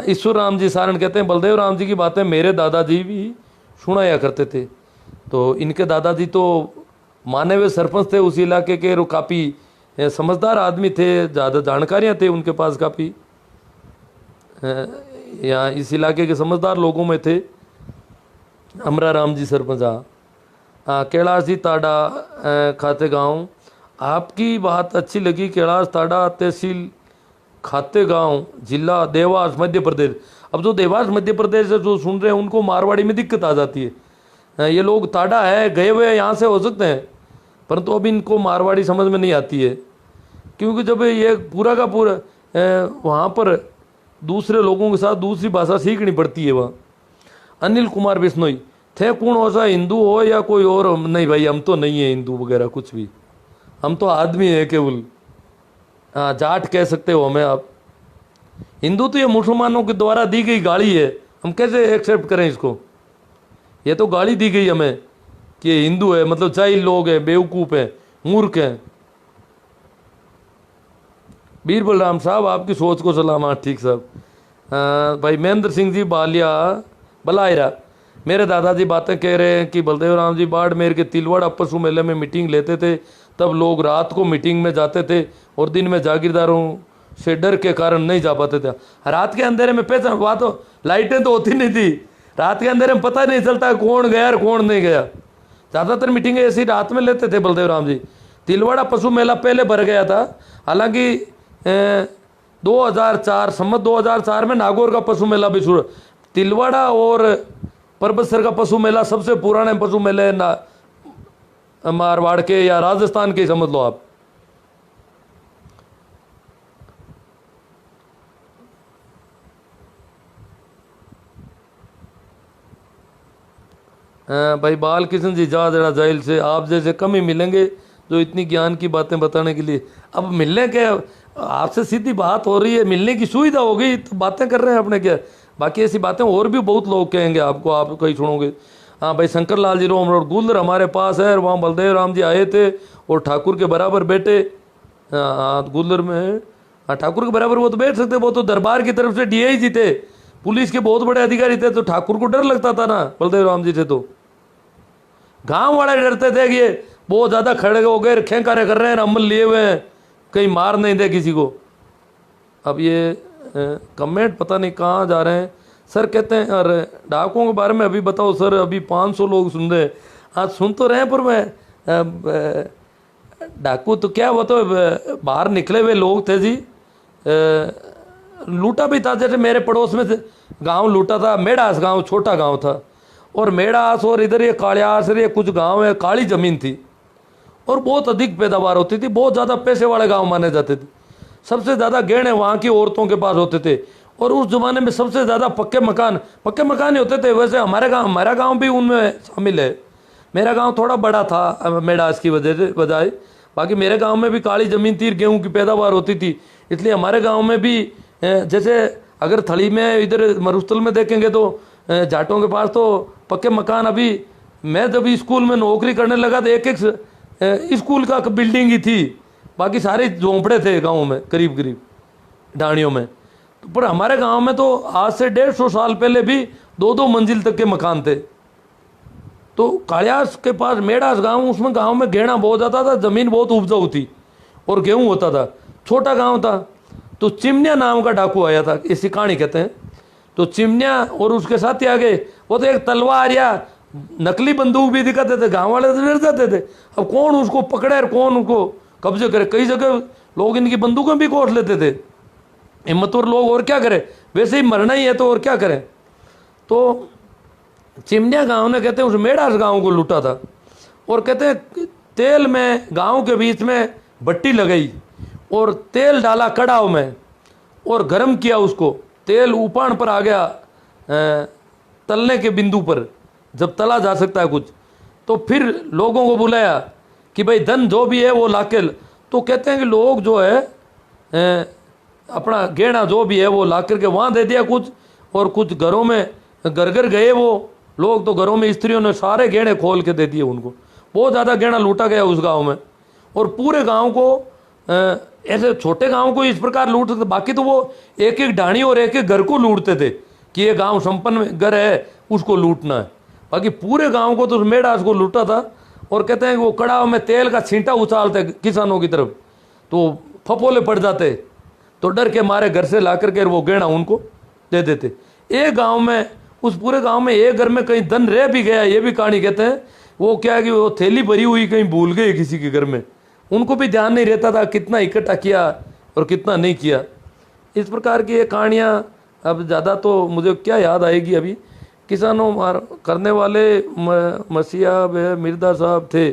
ईश्वर राम जी सारण कहते हैं, बलदेव राम जी की बातें मेरे दादाजी भी सुनाया करते थे। तो इनके दादाजी तो माने हुए सरपंच थे उस इलाके के, और काफ़ी समझदार आदमी थे, ज़्यादा जानकारियाँ थे उनके पास काफ़ी, यहाँ इस इलाके के समझदार लोगों में थे। अमरा राम जी सरपंच। कैलाश जी ताड़ा खाते गांव, आपकी बात अच्छी लगी। कैलाश ताड़ा तहसील खाते गांव, जिला देवास मध्य प्रदेश। अब जो देवास मध्य प्रदेश से जो सुन रहे हैं उनको मारवाड़ी में दिक्कत आ जाती है। ये लोग ताड़ा है, गए हुए यहाँ से हो सकते हैं, परंतु अभी इनको मारवाड़ी समझ में नहीं आती है, क्योंकि जब ये पूरा का पूरा वहाँ पर दूसरे लोगों के साथ दूसरी भाषा सीखनी पड़ती है वहाँ। अनिल कुमार बिश्नोई थे कौन, हो सा हिंदू हो या कोई और? नहीं भाई, हम तो नहीं है हिंदू वगैरह कुछ भी, हम तो आदमी है केवल। हाँ, जाट कह सकते हो हमें आप। हिंदू तो ये मुसलमानों के द्वारा दी गई गाली है, हम कैसे एक्सेप्ट करें इसको? ये तो गाली दी गई हमें कि ये हिंदू है, मतलब जाहिल लोग हैं, बेवकूफ़ हैं, मूर्ख हैं। बीरबल राम साहब, आपकी सोच को सलामत। ठीक साहब। भाई महेंद्र सिंह जी बालिया बलायरा, मेरे दादाजी बातें कह रहे हैं कि बलदेव राम जी बाड़मेर के तिलवाड़ा पशु मेले में मीटिंग लेते थे, तब लोग रात को मीटिंग में जाते थे और दिन में जागीरदारों से डर के कारण नहीं जा पाते थे। रात के अंधेरे में पहचान, वहाँ तो लाइटें तो होती नहीं थी, रात के अंधेरे में पता नहीं चलता कौन गया और कौन नहीं गया। ज़्यादातर मीटिंगें ऐसी रात में लेते थे बलदेव राम जी। तिलवाड़ा पशु मेला पहले भर गया था, हालांकि 2004 सम्मत 2004 में नागौर का पशु मेला भी शुरू। तिलवाड़ा और परबतसर का पशु मेला सबसे पुराने पशु मेले मारवाड़ के या राजस्थान के समझ लो आप। भाई बाल किशन जी जा जरा जेल से, आप जैसे कम ही मिलेंगे जो इतनी ज्ञान की बातें बताने के लिए। अब मिलने के आपसे सीधी बात हो रही है, मिलने की सुविधा हो गई तो बातें कर रहे हैं अपने क्या। बाकी ऐसी बातें और भी बहुत लोग कहेंगे आपको, आप कहीं सुनोगे। हाँ भाई, शंकर लाल जी रोम रोड गुलर हमारे पास है, वहाँ बलदेव राम जी आए थे और ठाकुर के बराबर बैठे। हाँ गुलर में, हाँ ठाकुर के बराबर वो तो बैठ सकते, वो तो दरबार की तरफ से DIG थे, पुलिस के बहुत बड़े अधिकारी थे, तो ठाकुर को डर लगता था ना बलदेव राम जी से। तो गांव वाले डरते थे कि ये बहुत ज़्यादा खड़े हो गए, खेंकारे कर रहे हैं, अमल लिए हुए हैं, कहीं मार नहीं दे किसी को। अब ये कमेंट पता नहीं कहाँ जा रहे हैं। सर कहते हैं, अरे डाकुओं के बारे में अभी बताओ सर, अभी 500 लोग सुन रहे हैं। हाँ सुन तो रहे हैं, पर मैं डाकू तो क्या, वो तो बाहर निकले हुए लोग थे जी। लूटा भी था, जैसे मेरे पड़ोस में गांव लूटा था, मेढ़ास गांव, छोटा गांव था, और मेढ़ास और इधर ये कालियास, ये कुछ गांव है, काली ज़मीन थी और बहुत अधिक पैदावार होती थी, बहुत ज़्यादा पैसे वाले गांव माने जाते थे। सबसे ज़्यादा गहने वहाँ की औरतों के पास होते थे, और उस ज़माने में सबसे ज़्यादा पक्के मकान ही होते थे। वैसे हमारा गांव भी उनमें शामिल है। मेरा गांव थोड़ा बड़ा था मेढ़ास की वजह से बजाय, बाकी मेरे गांव में भी काली ज़मीन थी, गेहूं की पैदावार होती थी, इसलिए हमारे गांव में भी जैसे अगर थली में इधर मरुस्थल में देखेंगे तो जाटों के पास तो पक्के मकान। अभी मैं जब स्कूल में नौकरी करने लगा तो एक स्कूल का बिल्डिंग ही थी, बाकी सारे झोंपड़े थे गाँव में, करीब करीब ढाणियों में। पर हमारे गांव में तो आज से 150 साल पहले भी 2-2 मंजिल तक के मकान थे। तो कालियास के पास मेढ़ास गांव, उसमें गांव में गेड़ा बहुत जाता था, ज़मीन बहुत उपजाऊ थी और गेहूं होता था, छोटा गांव था। तो चिमनिया नाम का डाकू आया था, इसी कहानी कहते हैं। तो चिमनिया और उसके साथी आ गए, वो तो एक तलवार या नकली बंदूक भी दिखाते थे, गांव वाले तो डर जाते थे। अब कौन उसको पकड़े और कौन उनको कब्जे करे, कई जगह लोग इनकी बंदूकें भी कोस लेते थे, हिम्मतवर लोग, और क्या करें, वैसे ही मरना ही है तो और क्या करें। तो चिमनिया गांव ने कहते हैं उस मेढ़ास गांव को लूटा था, और कहते हैं तेल में गांव के बीच में भट्टी लगाई और तेल डाला कड़ाव में और गर्म किया उसको, तेल उपान पर आ गया तलने के बिंदु पर, जब तला जा सकता है कुछ, तो फिर लोगों को बुलाया कि भाई धन जो भी है वो लाके। तो कहते हैं कि लोग जो है अपना गहना जो भी है वो ला करके वहाँ दे दिया कुछ, और कुछ घरों में घर घर गए वो लोग, तो घरों में स्त्रियों ने सारे गहने खोल के दे दिए उनको। बहुत ज़्यादा गहना लूटा गया उस गांव में, और पूरे गांव को ऐसे छोटे गांव को इस प्रकार लूटते थे। बाकी तो वो एक एक ढाणी और एक एक घर को लूटते थे कि ये गांव संपन्न घर है उसको लूटना है, बाकी पूरे गांव को तो मेढ़ास को लूटा था। और कहते हैं कि वो कड़ाव में तेल का छींटा उछालते किसानों की तरफ, तो फपोले पड़ जाते, तो डर के मारे घर से ला करके वो गहना उनको दे देते। एक गांव में, उस पूरे गांव में एक घर में कहीं धन रह भी गया, ये भी कहानी कहते हैं। वो क्या है कि वो थैली भरी हुई कहीं भूल गए किसी के घर में, उनको भी ध्यान नहीं रहता था कितना इकट्ठा किया और कितना नहीं किया। इस प्रकार की ये कहानियाँ, अब ज़्यादा तो मुझे क्या याद आएगी अभी, किसानों मार करने वाले मसीहा मिर्दा साहब थे।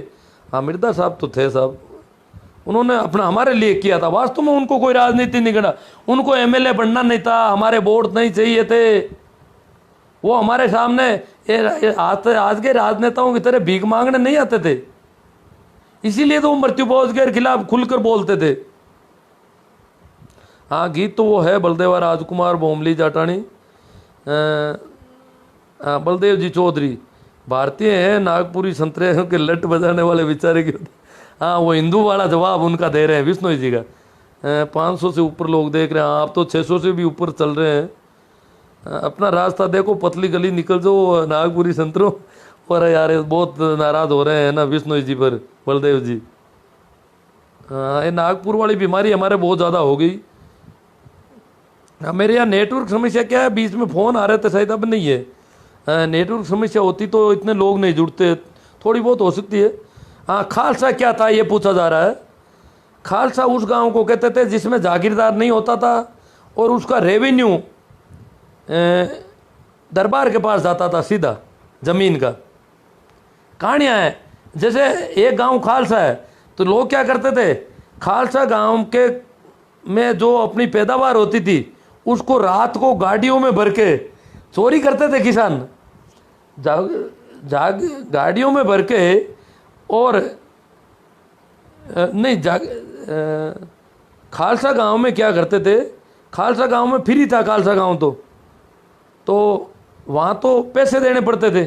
हाँ, मिर्दा साहब तो थे साहब, उन्होंने अपना हमारे लिए किया था। वास्तव में उनको कोई राजनीति नहीं करना, उनको एमएलए बनना नहीं था, हमारे वोट नहीं चाहिए थे। वो हमारे सामने आज के राजनेताओं की तरह भीख मांगने नहीं आते थे, इसीलिए तो वो मृत्युभोज के खिलाफ खुलकर बोलते थे। हाँ, गीत तो वो है बलदेवा राजकुमार बोमली जाटानी, बलदेव जी चौधरी भारतीय हैं, नागपुरी संतरे के लट बजाने वाले बेचारे के। हाँ, वो हिंदू वाला जवाब उनका दे रहे हैं विष्णु जी का। 500 से ऊपर लोग देख रहे हैं, आप तो 600 से भी ऊपर चल रहे हैं। अपना रास्ता देखो, पतली गली निकल जाओ नागपुरी संतरों। और यार बहुत नाराज हो रहे हैं ना विष्णु जी पर, बलदेव जी। हाँ, ये नागपुर वाली बीमारी हमारे बहुत ज़्यादा हो गई। मेरे यहाँ नेटवर्क समस्या क्या है, बीच में फ़ोन आ रहे थे शायद, अब नहीं है। नेटवर्क समस्या होती तो इतने लोग नहीं जुड़ते, थोड़ी बहुत हो सकती है। हाँ, खालसा क्या था ये पूछा जा रहा है। खालसा उस गांव को कहते थे जिसमें जागीरदार नहीं होता था और उसका रेवेन्यू दरबार के पास जाता था सीधा जमीन का। कहानियाँ हैं, जैसे एक गांव खालसा है तो लोग क्या करते थे, खालसा गांव के में जो अपनी पैदावार होती थी उसको रात को गाड़ियों में भर के चोरी करते थे किसान, गाड़ियों में भर के। और नहीं खालसा गांव में क्या करते थे, खालसा गांव में फ्री था खालसा गांव तो वहाँ तो पैसे देने पड़ते थे।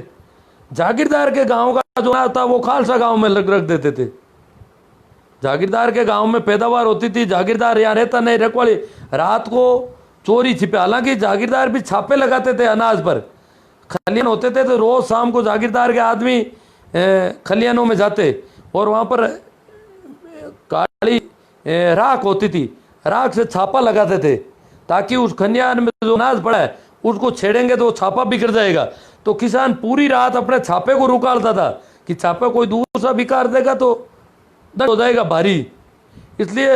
जागीरदार के गांव का जो था वो खालसा गांव में रख देते थे। जागीरदार के गांव में पैदावार होती थी, जागीरदार यहाँ रहता नहीं, रखवाली रात को चोरी छिपे। हालांकि जागीरदार भी छापे लगाते थे अनाज पर, खलियान होते थे तो रोज शाम को जागीरदार के आदमी खलियानों में जाते और वहाँ पर काली राख होती थी, राख से छापा लगाते थे ताकि उस खलियान में जो अनाज पड़ा है उसको छेड़ेंगे तो छापा बिगड़ जाएगा। तो किसान पूरी रात अपने छापे को रुकालता था कि छापा कोई दूसरा बिकार देगा तो दर्द हो जाएगा भारी, इसलिए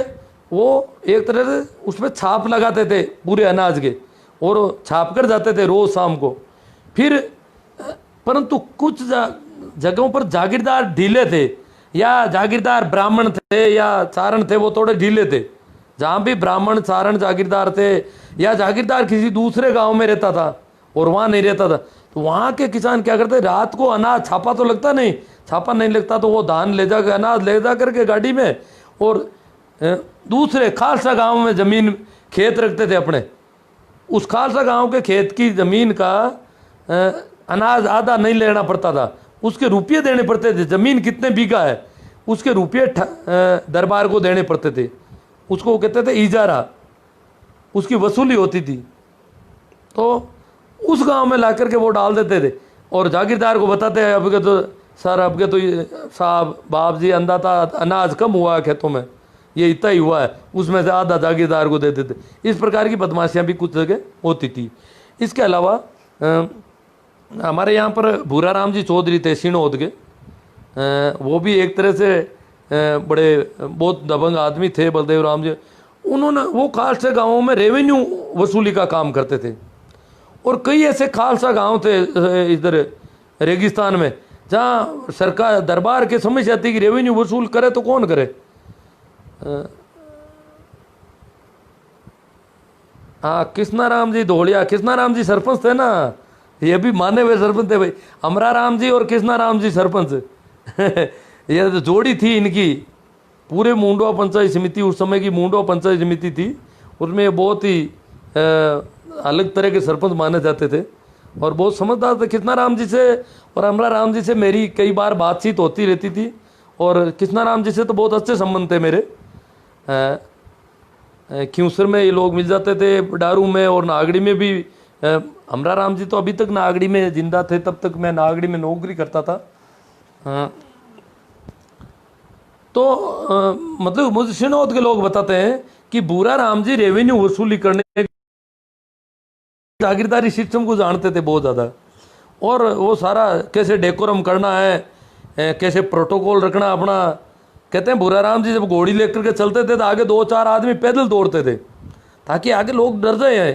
वो एक तरह से उसमें छाप लगाते थे पूरे अनाज के और छाप कर जाते थे रोज शाम को। फिर परंतु कुछ जगहों पर जागीरदार ढीले थे, या जागीरदार ब्राह्मण थे या चारण थे, वो थोड़े ढीले थे। जहाँ भी ब्राह्मण चारण जागीरदार थे या जागीरदार किसी दूसरे गांव में रहता था और वहाँ नहीं रहता था, तो वहाँ के किसान क्या करते, रात को अनाज, छापा तो लगता नहीं, छापा नहीं लगता तो वो धान ले जा अनाज ले जा करके गाड़ी में, और दूसरे खालसा गांव में ज़मीन खेत रखते थे अपने। उस खालसा गांव के खेत की ज़मीन का अनाज आधा नहीं लेना पड़ता था, उसके रुपये देने पड़ते थे। ज़मीन कितने बीघा है उसके रुपये दरबार को देने पड़ते थे, उसको कहते थे इजारा, उसकी वसूली होती थी। तो उस गांव में ला करके वो डाल देते थे। और जागीरदार को बताते हैं अब के तो सर अब के तो साहब बाप जी अंदाता अनाज कम हुआ है खेतों में, ये इतना ही हुआ है, उसमें से आधा जागीरदार को देते थे। इस प्रकार की बदमाशियाँ भी कुछ जगह होती थी। इसके अलावा हमारे यहाँ पर भूरा राम जी चौधरी थे सिणोद के, वो भी एक तरह से बड़े बहुत दबंग आदमी थे बलदेव राम जी। उन्होंने वो खालसा गाँवों में रेवेन्यू वसूली का काम करते थे, और कई ऐसे खालसा गांव थे इधर रेगिस्तान में जहाँ सरकार दरबार के समस्या थी कि रेवेन्यू वसूल करे तो कौन करे। हाँ, कृष्णाराम जी धोलिया, कृष्णाराम जी सरपंच थे ना, ये भी माने हुए सरपंच थे भाई, अमरा राम जी और कृष्णाराम जी सरपंच ये तो जोड़ी थी इनकी। पूरे मुंडवा पंचायत समिति, उस समय की मुंडवा पंचायत समिति थी, उसमें बहुत ही अलग तरह के सरपंच माने जाते थे और बहुत समझदार थे। कृष्णाराम जी से और अमरा राम जी से मेरी कई बार बातचीत होती रहती थी, और कृष्णाराम जी से तो बहुत अच्छे संबंध थे मेरे। क्यूसर में ये लोग मिल जाते थे, डारू में और नागड़ी में भी। अमरा राम जी तो अभी तक नागड़ी में जिंदा थे, तब तक मैं नागड़ी में नौकरी करता था। तो मतलब मुझे सिनोद के लोग बताते हैं कि भूरा राम जी रेवेन्यू वसूली करने जागीरदारी सिस्टम को जानते थे बहुत ज़्यादा, और वो सारा कैसे डेकोरम करना है, कैसे प्रोटोकॉल रखना अपना। कहते हैं भूरा राम जी जब घोड़ी लेकर के चलते थे तो आगे 2-4 आदमी पैदल दौड़ते थे ताकि आगे लोग डर जाए।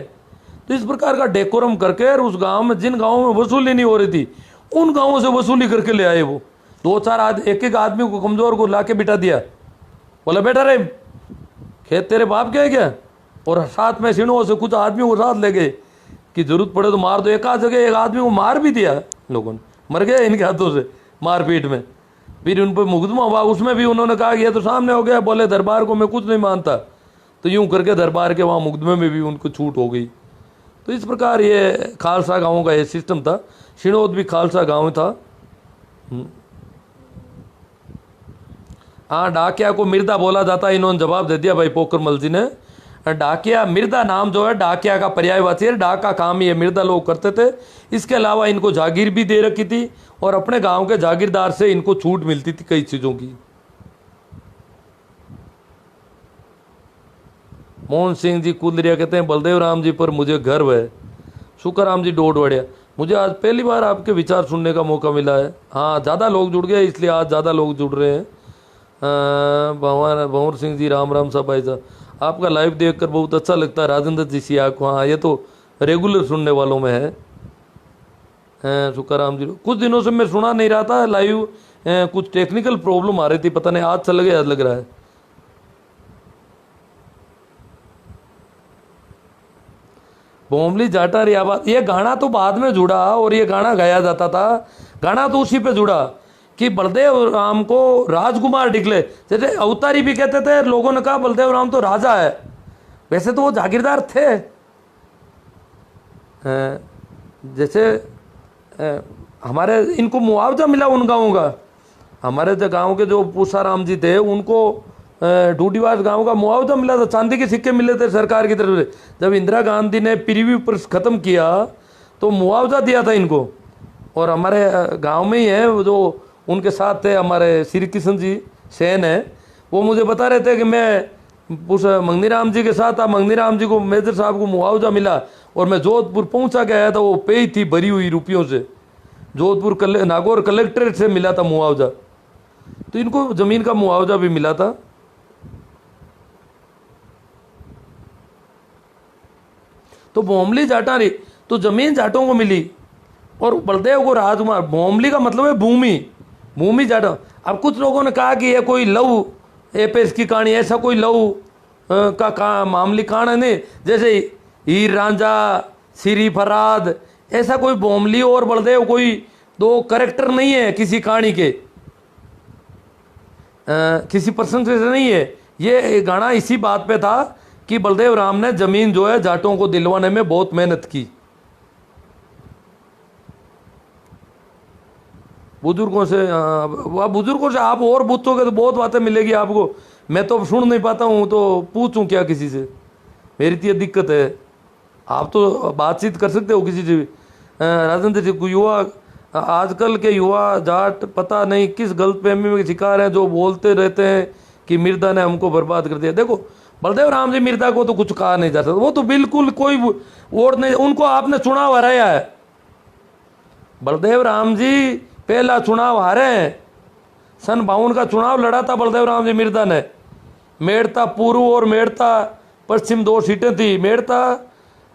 तो इस प्रकार का डेकोरम करके उस गांव में, जिन गांवों में वसूली नहीं हो रही थी, उन गांवों से वसूली करके ले आए। वो 2-4 एक आदमी को, कमजोर को ला के बिठा दिया, बोला बेटा रे खेत तेरे बाप के है क्या, और साथ में सिणों से कुछ आदमियों को साथ ले गए कि जरूरत पड़े तो मार दो। एक आध जगह एक आदमी को मार भी दिया लोगों ने, मर गया इनके हाथों से मारपीट में। फिर उन पर मुकदमा हुआ, उसमें भी उन्होंने कहा कि ये तो सामने हो गया, बोले दरबार को मैं कुछ नहीं मानता, तो यूं करके दरबार के वहाँ मुकदमे में भी उनको छूट हो गई। तो इस प्रकार ये खालसा गाँव का ये सिस्टम था। सिणोद भी खालसा गाँव था। हाँ, डाकिया को मिर्दा बोला जाता है, इन्होंने जवाब दे दिया भाई पोखरमल जी ने। डाकिया, मिर्दा नाम जो है डाकिया का पर्यायवाची है, डाक का काम ये मिर्दा लोग करते थे। इसके अलावा इनको जागीर भी दे रखी थी, और अपने गांव के जागीरदार से इनको छूट मिलती थी कई चीज़ों की। मोहन सिंह जी कुलरिया कहते हैं बलदेव राम जी पर मुझे गर्व है। सुखराम जी डोडवड़िया, मुझे आज पहली बार आपके विचार सुनने का मौका मिला है। हाँ, ज़्यादा लोग जुड़ गए इसलिए आज ज़्यादा लोग जुड़ रहे हैं। भंवर सिंह जी राम राम साहब भाई साहब, आपका लाइव देखकर बहुत अच्छा लगता है। राजेंद्र जी सिया को, हाँ ये तो रेगुलर सुनने वालों में है। सुखाराम जी, कुछ दिनों से मैं सुना नहीं रहा था लाइव, कुछ टेक्निकल प्रॉब्लम आ रही थी, पता नहीं आज चल गया, आज लग रहा है। बोमली जाटा री आवाज, ये गाना तो बाद में जुड़ा और ये गाना गाया जाता था। गाना तो उसी पे जुड़ा कि बलदेव राम को राजकुमार डिक्लेयर, जैसे अवतारी भी कहते थे, लोगों ने कहा बलदेव राम तो राजा है, वैसे तो वो जागीरदार थे। जैसे हमारे इनको मुआवजा मिला उन गाँवों का, हमारे जो गाँव के जो पूसाराम जी थे उनको डूडीवास गांव का मुआवजा मिला था, चांदी के सिक्के मिले थे सरकार की तरफ से। जब इंदिरा गांधी ने प्रीव्यू पर खत्म किया तो मुआवजा दिया था इनको। और हमारे गांव में ही है वो जो उनके साथ थे हमारे श्री कृष्ण जी सेन है, वो मुझे बता रहे थे कि मैं उस मंगनीराम जी के साथ था, मंगनीराम जी को मेजर साहब को मुआवजा मिला और मैं जोधपुर पहुंचा के आया था, वो पे थी भरी हुई रुपयों से, जोधपुर नागौर कलेक्ट्रेट से मिला था मुआवजा। तो इनको जमीन का मुआवजा भी मिला था। तो भोमली जाटा रही तो जमीन जाटों को मिली और बलदेव को राजकुमार। भोमली का मतलब है भूमि, भूमि जाटा। अब कुछ लोगों ने कहा कि ये कोई लव एपेस की कहानी, ऐसा कोई लव का मामूली कहानी नहीं, जैसे हीर रांझा, सिरी फराद, ऐसा कोई भोमली और बलदेव कोई दो कैरेक्टर नहीं है किसी कहानी के, किसी पर्सन से नहीं है। ये गाना इसी बात पे था कि बलदेव राम ने जमीन जो है जाटों को दिलवाने में बहुत मेहनत की। बुजुर्गों से आप और पूछोगे तो बहुत बातें मिलेगी आपको, मैं तो सुन नहीं पाता हूँ तो पूछूं क्या किसी से, मेरी तो ये दिक्कत है। आप तो बातचीत कर सकते हो किसी से भी। राजेंद्र जी, युवा आजकल के युवा जाट पता नहीं किस गलतफहमी में शिकार हैं, जो बोलते रहते हैं कि मिर्जा ने हमको बर्बाद कर दिया। देखो बलदेव राम जी मिर्जा को तो कुछ कहा नहीं जा सकता, वो तो बिल्कुल कोई वोट नहीं, उनको आपने चुनाव हराया है। बलदेव राम जी पहला चुनाव हारे हैं, सन 52 का चुनाव लड़ा था बलदेव राम जी मिर्जा ने। मेड़ता पूर्व और मेड़ता पश्चिम 2 सीटें थी, मेड़ता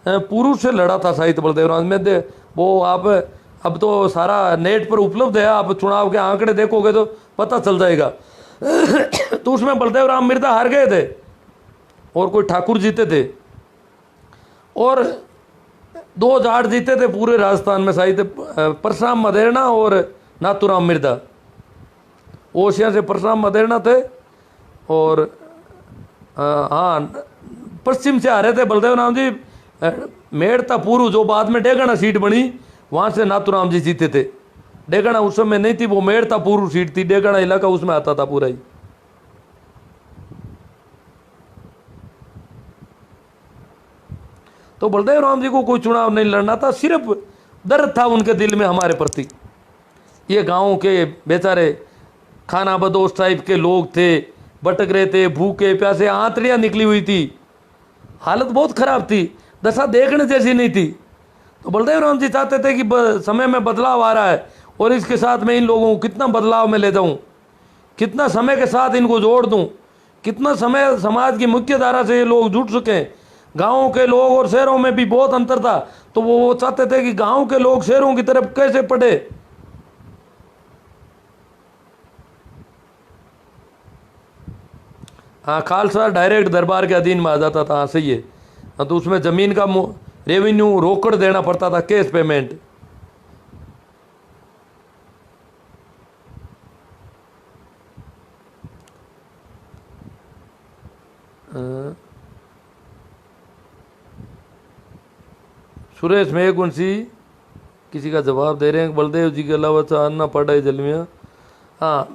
पूर्व से लड़ा था शायद बलदेव राम में दे वो। आप अब तो सारा नेट पर उपलब्ध है, आप चुनाव के आंकड़े देखोगे तो पता चल जाएगा। तो उसमें बलदेव राम मिर्जा हार गए थे और कोई ठाकुर जीते थे, और 2 जाट जीते थे पूरे राजस्थान में शायद, परशुराम मदेरणा और नाथूराम मिर्जा। ओसिया से परशुराम मदेरणा थे और हाँ पश्चिम से आ रहे थे बलदेव राम जी। मेड़ता पूर्व जो बाद में डेगाना सीट बनी, वहाँ से नाथूराम जी जीते थे। डेगाना उस समय नहीं थी, वो मेड़ता पूर्व सीट थी, डेगाना इलाका उसमें आता था पूरा ही। तो बलदेव राम जी को कोई चुनाव नहीं लड़ना था, सिर्फ दर्द था उनके दिल में हमारे प्रति। ये गाँव के बेचारे खाना बदोश टाइप के लोग थे, भटक रहे थे, भूखे प्यासे, आंतड़ियाँ निकली हुई थी, हालत बहुत खराब थी, दशा देखने जैसी नहीं थी। तो बलदेव राम जी चाहते थे कि समय में बदलाव आ रहा है और इसके साथ मैं इन लोगों को कितना बदलाव में ले जाऊं, कितना समय के साथ इनको जोड़ दूं, कितना समय समाज की मुख्य धारा से ये लोग जुड़ चुके हैं। गाँव के लोग और शहरों में भी बहुत अंतर था, तो वो चाहते थे कि गाँव के लोग शहरों की तरफ कैसे पढ़े। हाँ खालसा डायरेक्ट दरबार के अधीन में आ जाता था, हाँ सही है। हाँ तो उसमें ज़मीन का रेवेन्यू रोकड़ देना पड़ता था, कैश पेमेंट। सुरेश मेघवंशी किसी का जवाब दे रहे हैं, बलदेव जी के अलावा चांदना पड़ा है जलमिया। हाँ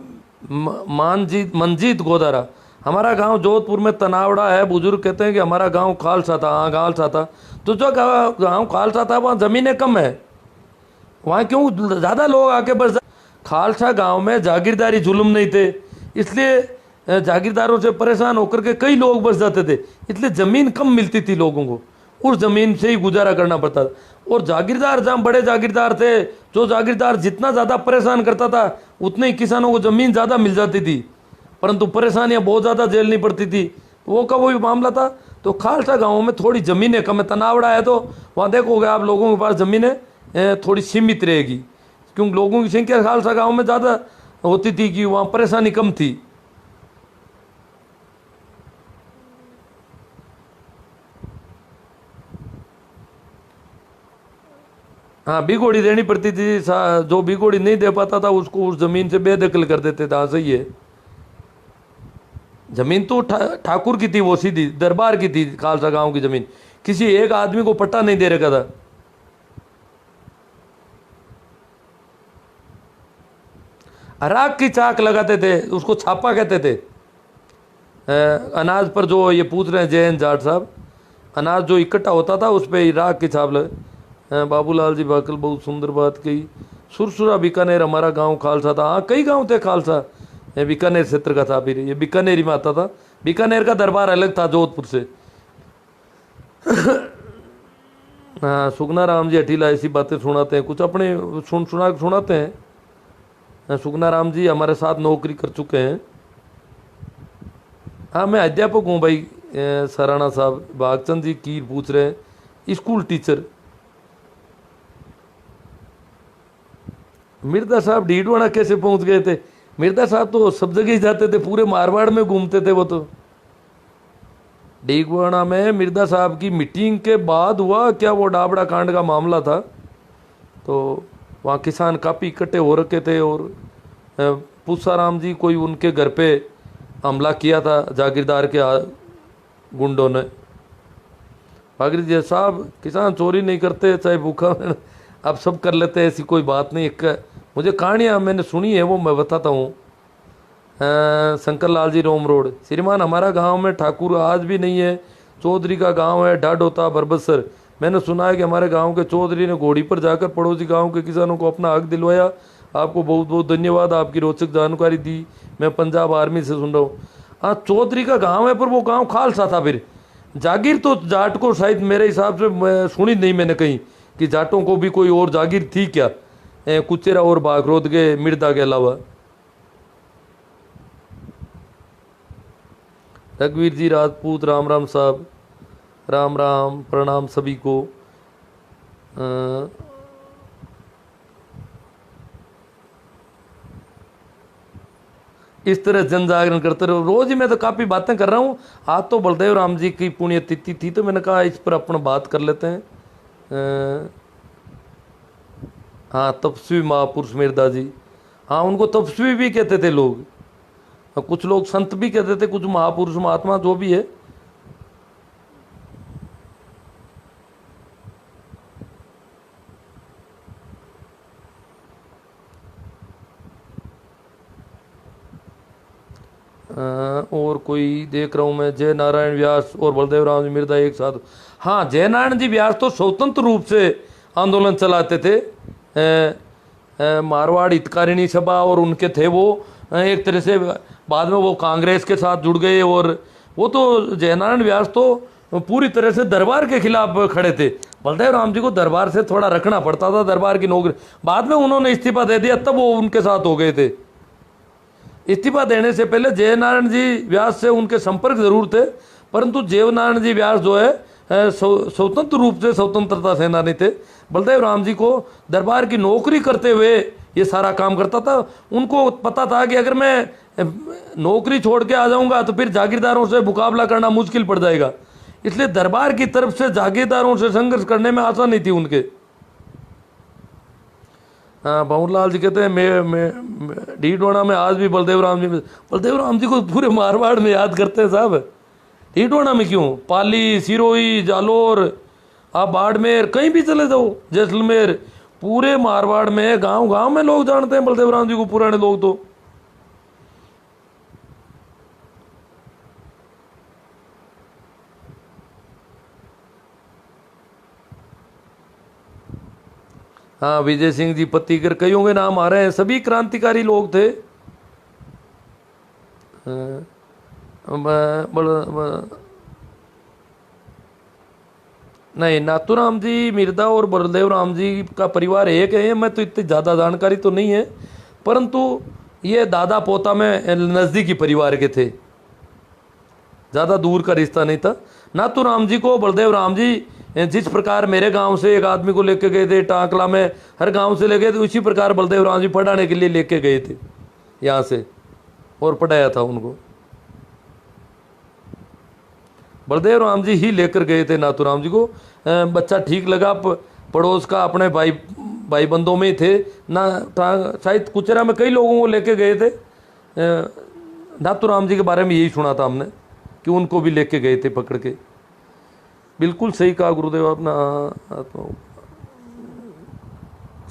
मंजीत गोदारा, हमारा गांव जोधपुर में तनावड़ा है, बुजुर्ग कहते हैं कि हमारा गांव खालसा था। हाँ खालसा था, तो जो गांव खालसा था वहाँ ज़मीनें कम है, वहाँ क्यों ज़्यादा लोग आके बस। खालसा गांव में जागीरदारी जुल्म नहीं थे, इसलिए जागीरदारों से परेशान होकर के कई लोग बस जाते थे, इसलिए ज़मीन कम मिलती थी लोगों को, उस ज़मीन से ही गुजारा करना पड़ता था। और जागीरदार जहाँ बड़े जागीरदार थे, जो जागीरदार जितना ज़्यादा परेशान करता था उतने ही किसानों को ज़मीन ज़्यादा मिल जाती थी, परंतु परेशानियां बहुत ज़्यादा झेलनी पड़ती थी। वो का वही मामला था। तो खालसा गाँव में थोड़ी ज़मीनें कम है, तनावड़ा है, तो वहाँ देखोगे आप लोगों के पास ज़मीनें थोड़ी सीमित रहेगी, क्योंकि लोगों की संख्या खालसा गाँव में ज़्यादा होती थी कि वहाँ परेशानी कम थी। हाँ बिगोड़ी देनी पड़ती थी, जो बिगोड़ी नहीं दे पाता था उसको उस ज़मीन से बेदखल कर देते थे। हाँ सही है, जमीन तो ठाकुर की थी, वो सीधी दरबार की थी। खालसा गांव की जमीन किसी एक आदमी को पट्टा नहीं दे रखा था। राख की चाक लगाते थे, उसको छापा कहते थे। अनाज पर जो ये पूछ रहे हैं जैन जाट साहब, अनाज जो इकट्ठा होता था उस पर राख की छाप लगे। बाबूलाल जी बाकल बहुत सुंदर बात कही। सुरसुरा बीकानेर हमारा गांव खालसा था। हाँ कई गांव थे खालसा, बीकानेर क्षेत्र का था, फिर ये बीकानेर में आता था। बीकानेर का दरबार अलग था जोधपुर से। हाँ सुगना राम जी हठीला ऐसी बातें सुनाते हैं, कुछ अपने सुनाते हैं। सुगना राम जी हमारे साथ नौकरी कर चुके हैं। हाँ मैं अध्यापक हूँ भाई। सराना साहब भागचंद जी कीर पूछ रहे हैं, स्कूल टीचर। मिर्जा साहब डीडवाना कैसे पहुंच गए थे? मिर्जा साहब तो सब जगह ही जाते थे, पूरे मारवाड़ में घूमते थे वो तो। डीडवाना में मिर्जा साहब की मीटिंग के बाद हुआ क्या वो डाबड़ा कांड का मामला था, तो वहाँ किसान काफ़ी इकट्ठे हो रखे थे और पूसाराम जी कोई उनके घर पे हमला किया था जागीरदार के गुंडों ने। भागीर जी साहब किसान चोरी नहीं करते, चाहे भूखा आप सब कर लेते हैं, ऐसी कोई बात नहीं। एक मुझे कहानियाँ मैंने सुनी है वो मैं बताता हूँ। शंकर लाल जी रोम रोड, श्रीमान हमारा गांव में ठाकुर आज भी नहीं है। चौधरी का गांव है ढाडोता बरबसर, मैंने सुना है कि हमारे गांव के चौधरी ने घोड़ी पर जाकर पड़ोसी गांव के किसानों को अपना हक दिलवाया। आपको बहुत बहुत धन्यवाद, आपकी रोचक जानकारी दी। मैं पंजाब आर्मी से सुन रहा हूँ। हाँ, चौधरी का गांव है, पर वो गांव खालसा था। फिर जागीर तो जाट को शायद मेरे हिसाब से सुनी नहीं मैंने कहीं कि जाटों को भी कोई और जागीर थी क्या, कुचेरा और बागरोद के मिर्दा के अलावा। रघुवीर जी राजपूत, राम राम साहब, राम राम, प्रणाम सभी को। इस तरह जन जागरण करते रहो। रोज ही मैं तो काफ़ी बातें कर रहा हूँ। आज तो बलदेव राम जी की पुण्यतिथि थी, तो मैंने कहा इस पर अपन बात कर लेते हैं। हाँ, तपस्वी महापुरुष मिर्दा जी, हाँ उनको तपस्वी भी कहते थे लोग, कुछ लोग संत भी कहते थे, कुछ महापुरुष महात्मा जो भी है। और कोई देख रहा हूँ मैं, जय नारायण व्यास और बलदेव राम जी मिर्दा एक साथ। हाँ, जय नारायण जी व्यास तो स्वतंत्र रूप से आंदोलन चलाते थे। मारवाड़ हितकारिणी सभा और उनके थे वो, एक तरह से बाद में वो कांग्रेस के साथ जुड़ गए। और वो तो जय नारायण व्यास तो पूरी तरह से दरबार के खिलाफ खड़े थे। बलदेव राम जी को दरबार से थोड़ा रखना पड़ता था, दरबार की नौकरी। बाद में उन्होंने इस्तीफा दे दिया, तब वो उनके साथ हो गए थे। इस्तीफा देने से पहले जय नारायण जी व्यास से उनके संपर्क जरूर थे, परंतु जय नारायण जी व्यास जो है स्वतंत्र रूप से स्वतंत्रता सेनानी थे। बलदेव राम जी को दरबार की नौकरी करते हुए ये सारा काम करता था। उनको पता था कि अगर मैं नौकरी छोड़ के आ जाऊंगा तो फिर जागीरदारों से मुकाबला करना मुश्किल पड़ जाएगा, इसलिए दरबार की तरफ से जागीरदारों से संघर्ष करने में आसानी थी उनके। हाँ, भंवरलाल जी कहते हैं मैं डीडोना में आज भी बलदेव राम जी को पूरे मारवाड़ में याद करते हैं साहब। डीडोना में क्यों, पाली, सिरोही, जालोर, आप बाड़मेर कहीं भी चले जाओ, जैसलमेर, पूरे मारवाड़ में गांव गांव में लोग जानते हैं बलदेव राम जी को, पुराने लोग तो। हाँ, विजय सिंह जी पत्तीकर, कईयों के नाम आ रहे हैं, सभी क्रांतिकारी लोग थे। नहीं, नाथूराम जी मिर्दा और बलदेव राम जी का परिवार एक है। मैं तो इतनी ज़्यादा जानकारी तो नहीं है, परंतु ये दादा पोता में नज़दीकी परिवार के थे, ज़्यादा दूर का रिश्ता नहीं था। नाथूराम जी को बलदेव राम जी जिस प्रकार मेरे गांव से एक आदमी को लेके गए थे टांकला में, हर गांव से ले गए थे, उसी प्रकार बलदेव राम जी पढ़ाने के लिए लेके गए थे यहाँ से और पढ़ाया था उनको। बलदेव राम जी ही लेकर गए थे नाथूराम जी को। बच्चा ठीक लगा, पड़ोस का, अपने भाई बंधों में ही थे ना, शायद कुचेरा में कई लोगों को लेके गए थे। नाथूराम जी के बारे में यही सुना था हमने कि उनको भी लेके गए थे पकड़ के। बिल्कुल सही कहा गुरुदेव आपने।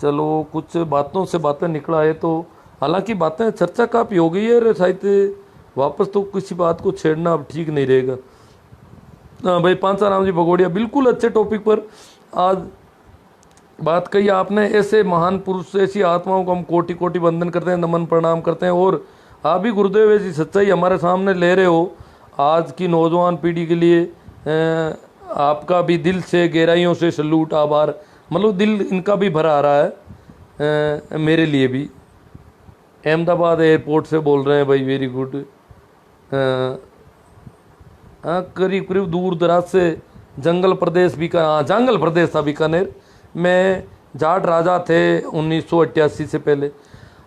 चलो, कुछ बातों से बातें निकला है, तो हालांकि बातें चर्चा काफ़ी हो गई है, शायद वापस तो किसी बात को छेड़ना अब ठीक नहीं रहेगा। हाँ भाई, पांचाराम जी भगोड़िया, बिल्कुल अच्छे टॉपिक पर आज बात कही आपने। ऐसे महान पुरुष, ऐसी आत्माओं को हम कोटि कोटि वंदन करते हैं, नमन प्रणाम करते हैं। और आप भी गुरुदेव ऐसी सच्चाई हमारे सामने ले रहे हो आज की नौजवान पीढ़ी के लिए। आपका भी दिल से, गहराइयों से सल्यूट, आभार। मतलब दिल इनका भी भरा आ रहा है, मेरे लिए भी। अहमदाबाद एयरपोर्ट से बोल रहे हैं भाई, वेरी गुड। हाँ, करीब करीब दूर दराज से, जंगल प्रदेश जंगल प्रदेश था बीकानेर में, जाट राजा थे 1988 से पहले।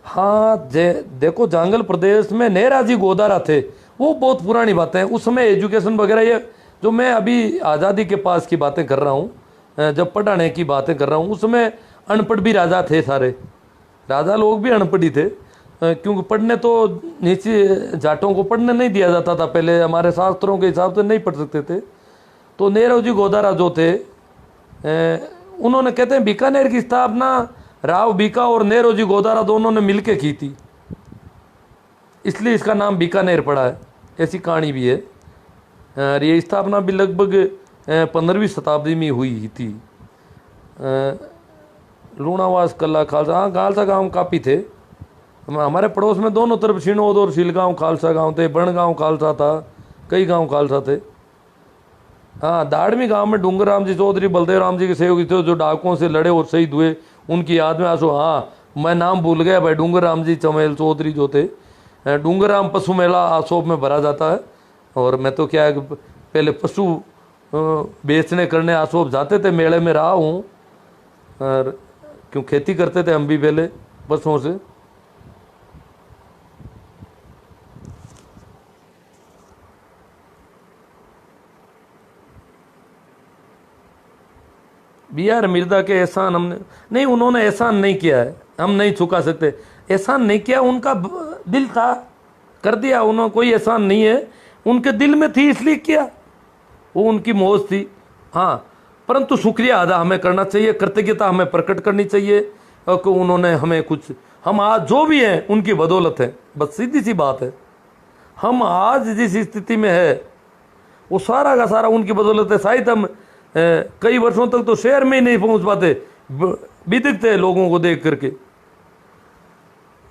हाँ, देखो, जंगल प्रदेश में नेहराजी गोदारा थे, वो बहुत पुरानी बातें हैं। उस समय एजुकेशन वगैरह, ये जो मैं अभी आज़ादी के पास की बातें कर रहा हूँ, जब पढ़ाने की बातें कर रहा हूँ, उस समय अनपढ़ भी राजा थे, सारे राजा लोग भी अनपढ़ ही थे। क्योंकि पढ़ने तो नीचे जाटों को पढ़ने नहीं दिया जाता था पहले, हमारे शास्त्रों के हिसाब से नहीं पढ़ सकते थे। तो नेहरूजी गोदारा जो थे, उन्होंने, कहते हैं, बीकानेर की स्थापना राव बीका और नेहरूजी गोदारा दोनों ने मिलके की थी, इसलिए इसका नाम बीकानेर पड़ा है। ऐसी कहानी भी है। ये स्थापना भी लगभग 15वीं शताब्दी में हुई थी। लूणावास कला खालसा, हाँ खालसा गांव काफ़ी थे हमारे पड़ोस में, दोनों तरफ शिनोद और शिलगांव खालसा गांव थे, बनगांव खालसा था, कई गांव खालसा थे। हाँ दाड़मी गांव में डूंगर राम जी चौधरी बलदेव राम जी के सहयोगी थे जो डाकुओं से लड़े और शहीद हुए, उनकी याद में आंसू। हाँ मैं नाम भूल गया भाई, डूंगर राम जी चमेल चौधरी जो थे। डूंगर राम पशु मेला आसोप में भरा जाता है, और मैं तो क्या है कि पहले पशु बेचने करने आसोप जाते थे, मेले में रहा हूँ, और क्यों खेती करते थे हम भी पहले पशुओं से। बी आर मिर्जा के एहसान हमने नहीं, उन्होंने एहसान नहीं किया है, हम नहीं चुका सकते। एहसान नहीं किया, उनका दिल था, कर दिया उन्होंने, कोई एहसान नहीं है, उनके दिल में थी इसलिए किया, वो उनकी मौज थी। हाँ परंतु शुक्रिया अदा हमें करना चाहिए, कृतज्ञता हमें प्रकट करनी चाहिए कि उन्होंने हमें कुछ, हम आज जो भी हैं उनकी बदौलत है, बस सीधी सी बात है। हम आज जिस स्थिति में है वो सारा का सारा उनकी बदौलत है। शायद हम कई वर्षों तक तो शहर में ही नहीं पहुंच पाते, बिदकते लोगों को देख करके।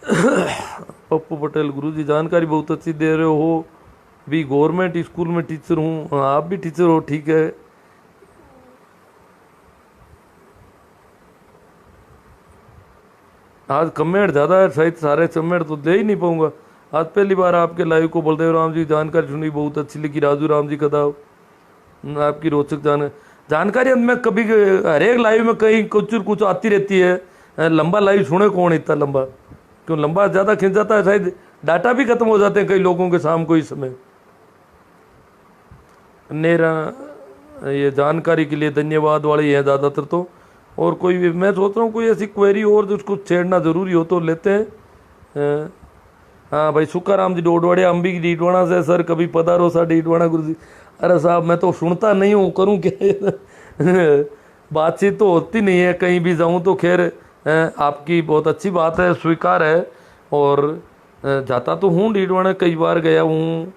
पप्पू पटेल गुरुजी जानकारी बहुत अच्छी दे रहे हो, भी गवर्नमेंट स्कूल में टीचर हूँ, आप भी टीचर हो, ठीक है। आज कमेंट ज़्यादा है, शायद सारे कमेंट तो दे ही नहीं पाऊंगा। आज पहली बार आपके लाइव को बलदेव राम जी जानकारी सुनी, बहुत अच्छी लगी। राजू राम जी कदाव आपकी रोचक जानकारी मैं कभी हर एक लाइव में कहीं कुछ आती रहती है। लंबा लाइव सुने कौन इतना लंबा, क्यों लंबा ज़्यादा खिंच जाता है, शायद डाटा भी खत्म हो जाते हैं कई लोगों के शाम को इस समय। मेरा ये जानकारी के लिए धन्यवाद वाले हैं ज़्यादातर तो, और कोई भी मैं सोच रहा हूँ कोई ऐसी क्वेरी और जिसको छेड़ना ज़रूरी हो तो लेते हैं। हाँ भाई सुखाराम जी डोडवाड़े अम्बी की डीडवाणा से, सर कभी पधारो सा डीडवाणा गुरु जी। अरे साहब मैं तो सुनता नहीं हूँ, करूँ क्या बातचीत तो होती नहीं है कहीं भी जाऊँ तो। खैर आपकी बहुत अच्छी बात है, स्वीकार है, और जाता तो हूँ डीडवाणा, कई बार गया हूँ।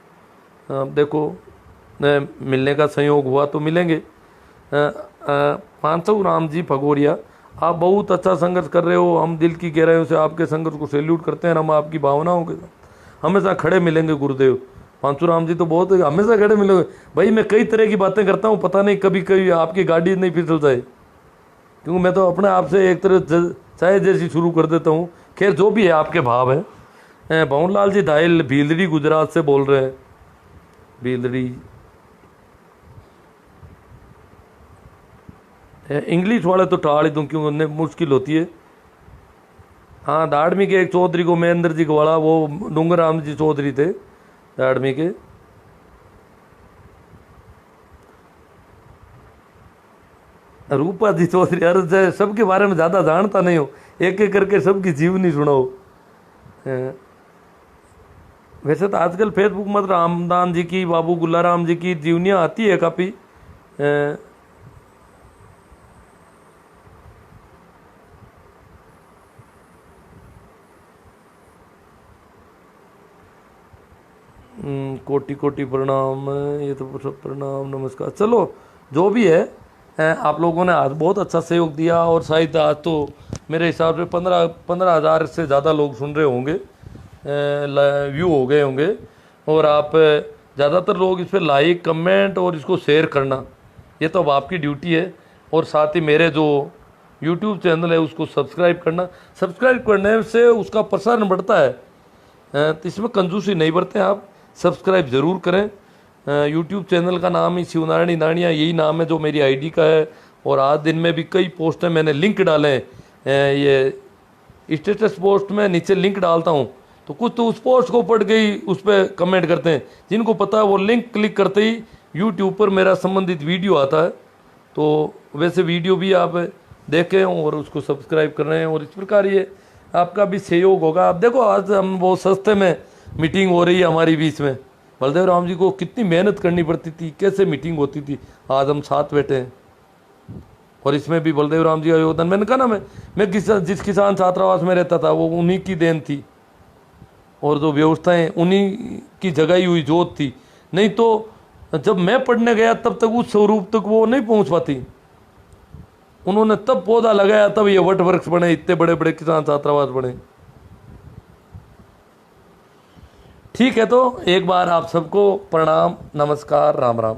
देखो मिलने का संयोग हुआ तो मिलेंगे। पांचू राम जी भगोरिया, आप बहुत अच्छा संघर्ष कर रहे हो, हम दिल की गहराइयों से आपके संघर्ष को सैल्यूट करते हैं। हम आपकी भावनाओं के साथ हमेशा खड़े मिलेंगे गुरुदेव। पांचू राम जी तो बहुत हमेशा खड़े मिलेंगे भाई। मैं कई तरह की बातें करता हूँ, पता नहीं कभी कभी आपकी गाड़ी नहीं फिसल जाए, क्योंकि मैं तो अपने आप से एक तरह चाय जैसी शुरू कर देता हूँ। खैर जो भी है आपके भाव है। भवनलाल जी धाइल भीलड़ी गुजरात से बोल रहे हैं, भीलड़ी। इंग्लिश वाले तो टाल ही दूँ क्यों, उन्हें मुश्किल होती है। हाँ दाड़मी के एक चौधरी को महेंद्र जी गवाड़ा, वो डूंगर राम जी चौधरी थे दाड़मी के। रूपा जी चौधरी, अरे सबके बारे में ज़्यादा जानता नहीं हो, एक एक करके सबकी जीवनी सुनाओ। वैसे तो आजकल फेसबुक मत रामदान जी की, बाबू गुल्लाराम जी की जीवनियाँ आती है काफ़ी। कोटि कोटि प्रणाम, ये तो सब प्रणाम नमस्कार। चलो जो भी है, आप लोगों ने आज बहुत अच्छा सहयोग दिया, और शायद आज तो मेरे हिसाब से 15,000 से ज़्यादा लोग सुन रहे होंगे, व्यू हो गए होंगे। और आप ज़्यादातर लोग इस पर लाइक कमेंट और इसको शेयर करना, ये तो अब आपकी ड्यूटी है। और साथ ही मेरे जो यूट्यूब चैनल है उसको सब्सक्राइब करना, सब्सक्राइब करने से उसका प्रसारण बढ़ता है, तो इसमें कंजूसी नहीं बरतें आप, सब्सक्राइब ज़रूर करें। यूट्यूब चैनल का नाम ही शिवनारायणी नानिया यही नाम है जो मेरी आईडी का है। और आज दिन में भी कई पोस्ट हैं, मैंने लिंक डाले हैं, ये स्टेटस पोस्ट में नीचे लिंक डालता हूँ, तो कुछ तो उस पोस्ट को पढ़ गई उस पर कमेंट करते हैं, जिनको पता है वो लिंक क्लिक करते ही यूट्यूब पर मेरा संबंधित वीडियो आता है। तो वैसे वीडियो भी आप देखें और उसको सब्सक्राइब कर रहे हैं, और इस प्रकार ये आपका भी सहयोग होगा। आप देखो आज हम बहुत सस्ते में मीटिंग हो रही है हमारी बीच में, बलदेव राम जी को कितनी मेहनत करनी पड़ती थी, कैसे मीटिंग होती थी, आज हम साथ बैठे हैं। और इसमें भी बलदेव राम जी का योगदान, मैंने कहा ना मैं जिस किसान छात्रावास में रहता था वो उन्हीं की देन थी, और जो व्यवस्थाएं उन्हीं की जगाई हुई जोत थी। नहीं तो जब मैं पढ़ने गया तब तक उस स्वरूप तक वो नहीं पहुंच पाती। उन्होंने तब पौधा लगाया, तब ये वट वृक्ष बने, इतने बड़े बड़े किसान छात्रावास बने। ठीक है, तो एक बार आप सबको प्रणाम, नमस्कार, राम राम।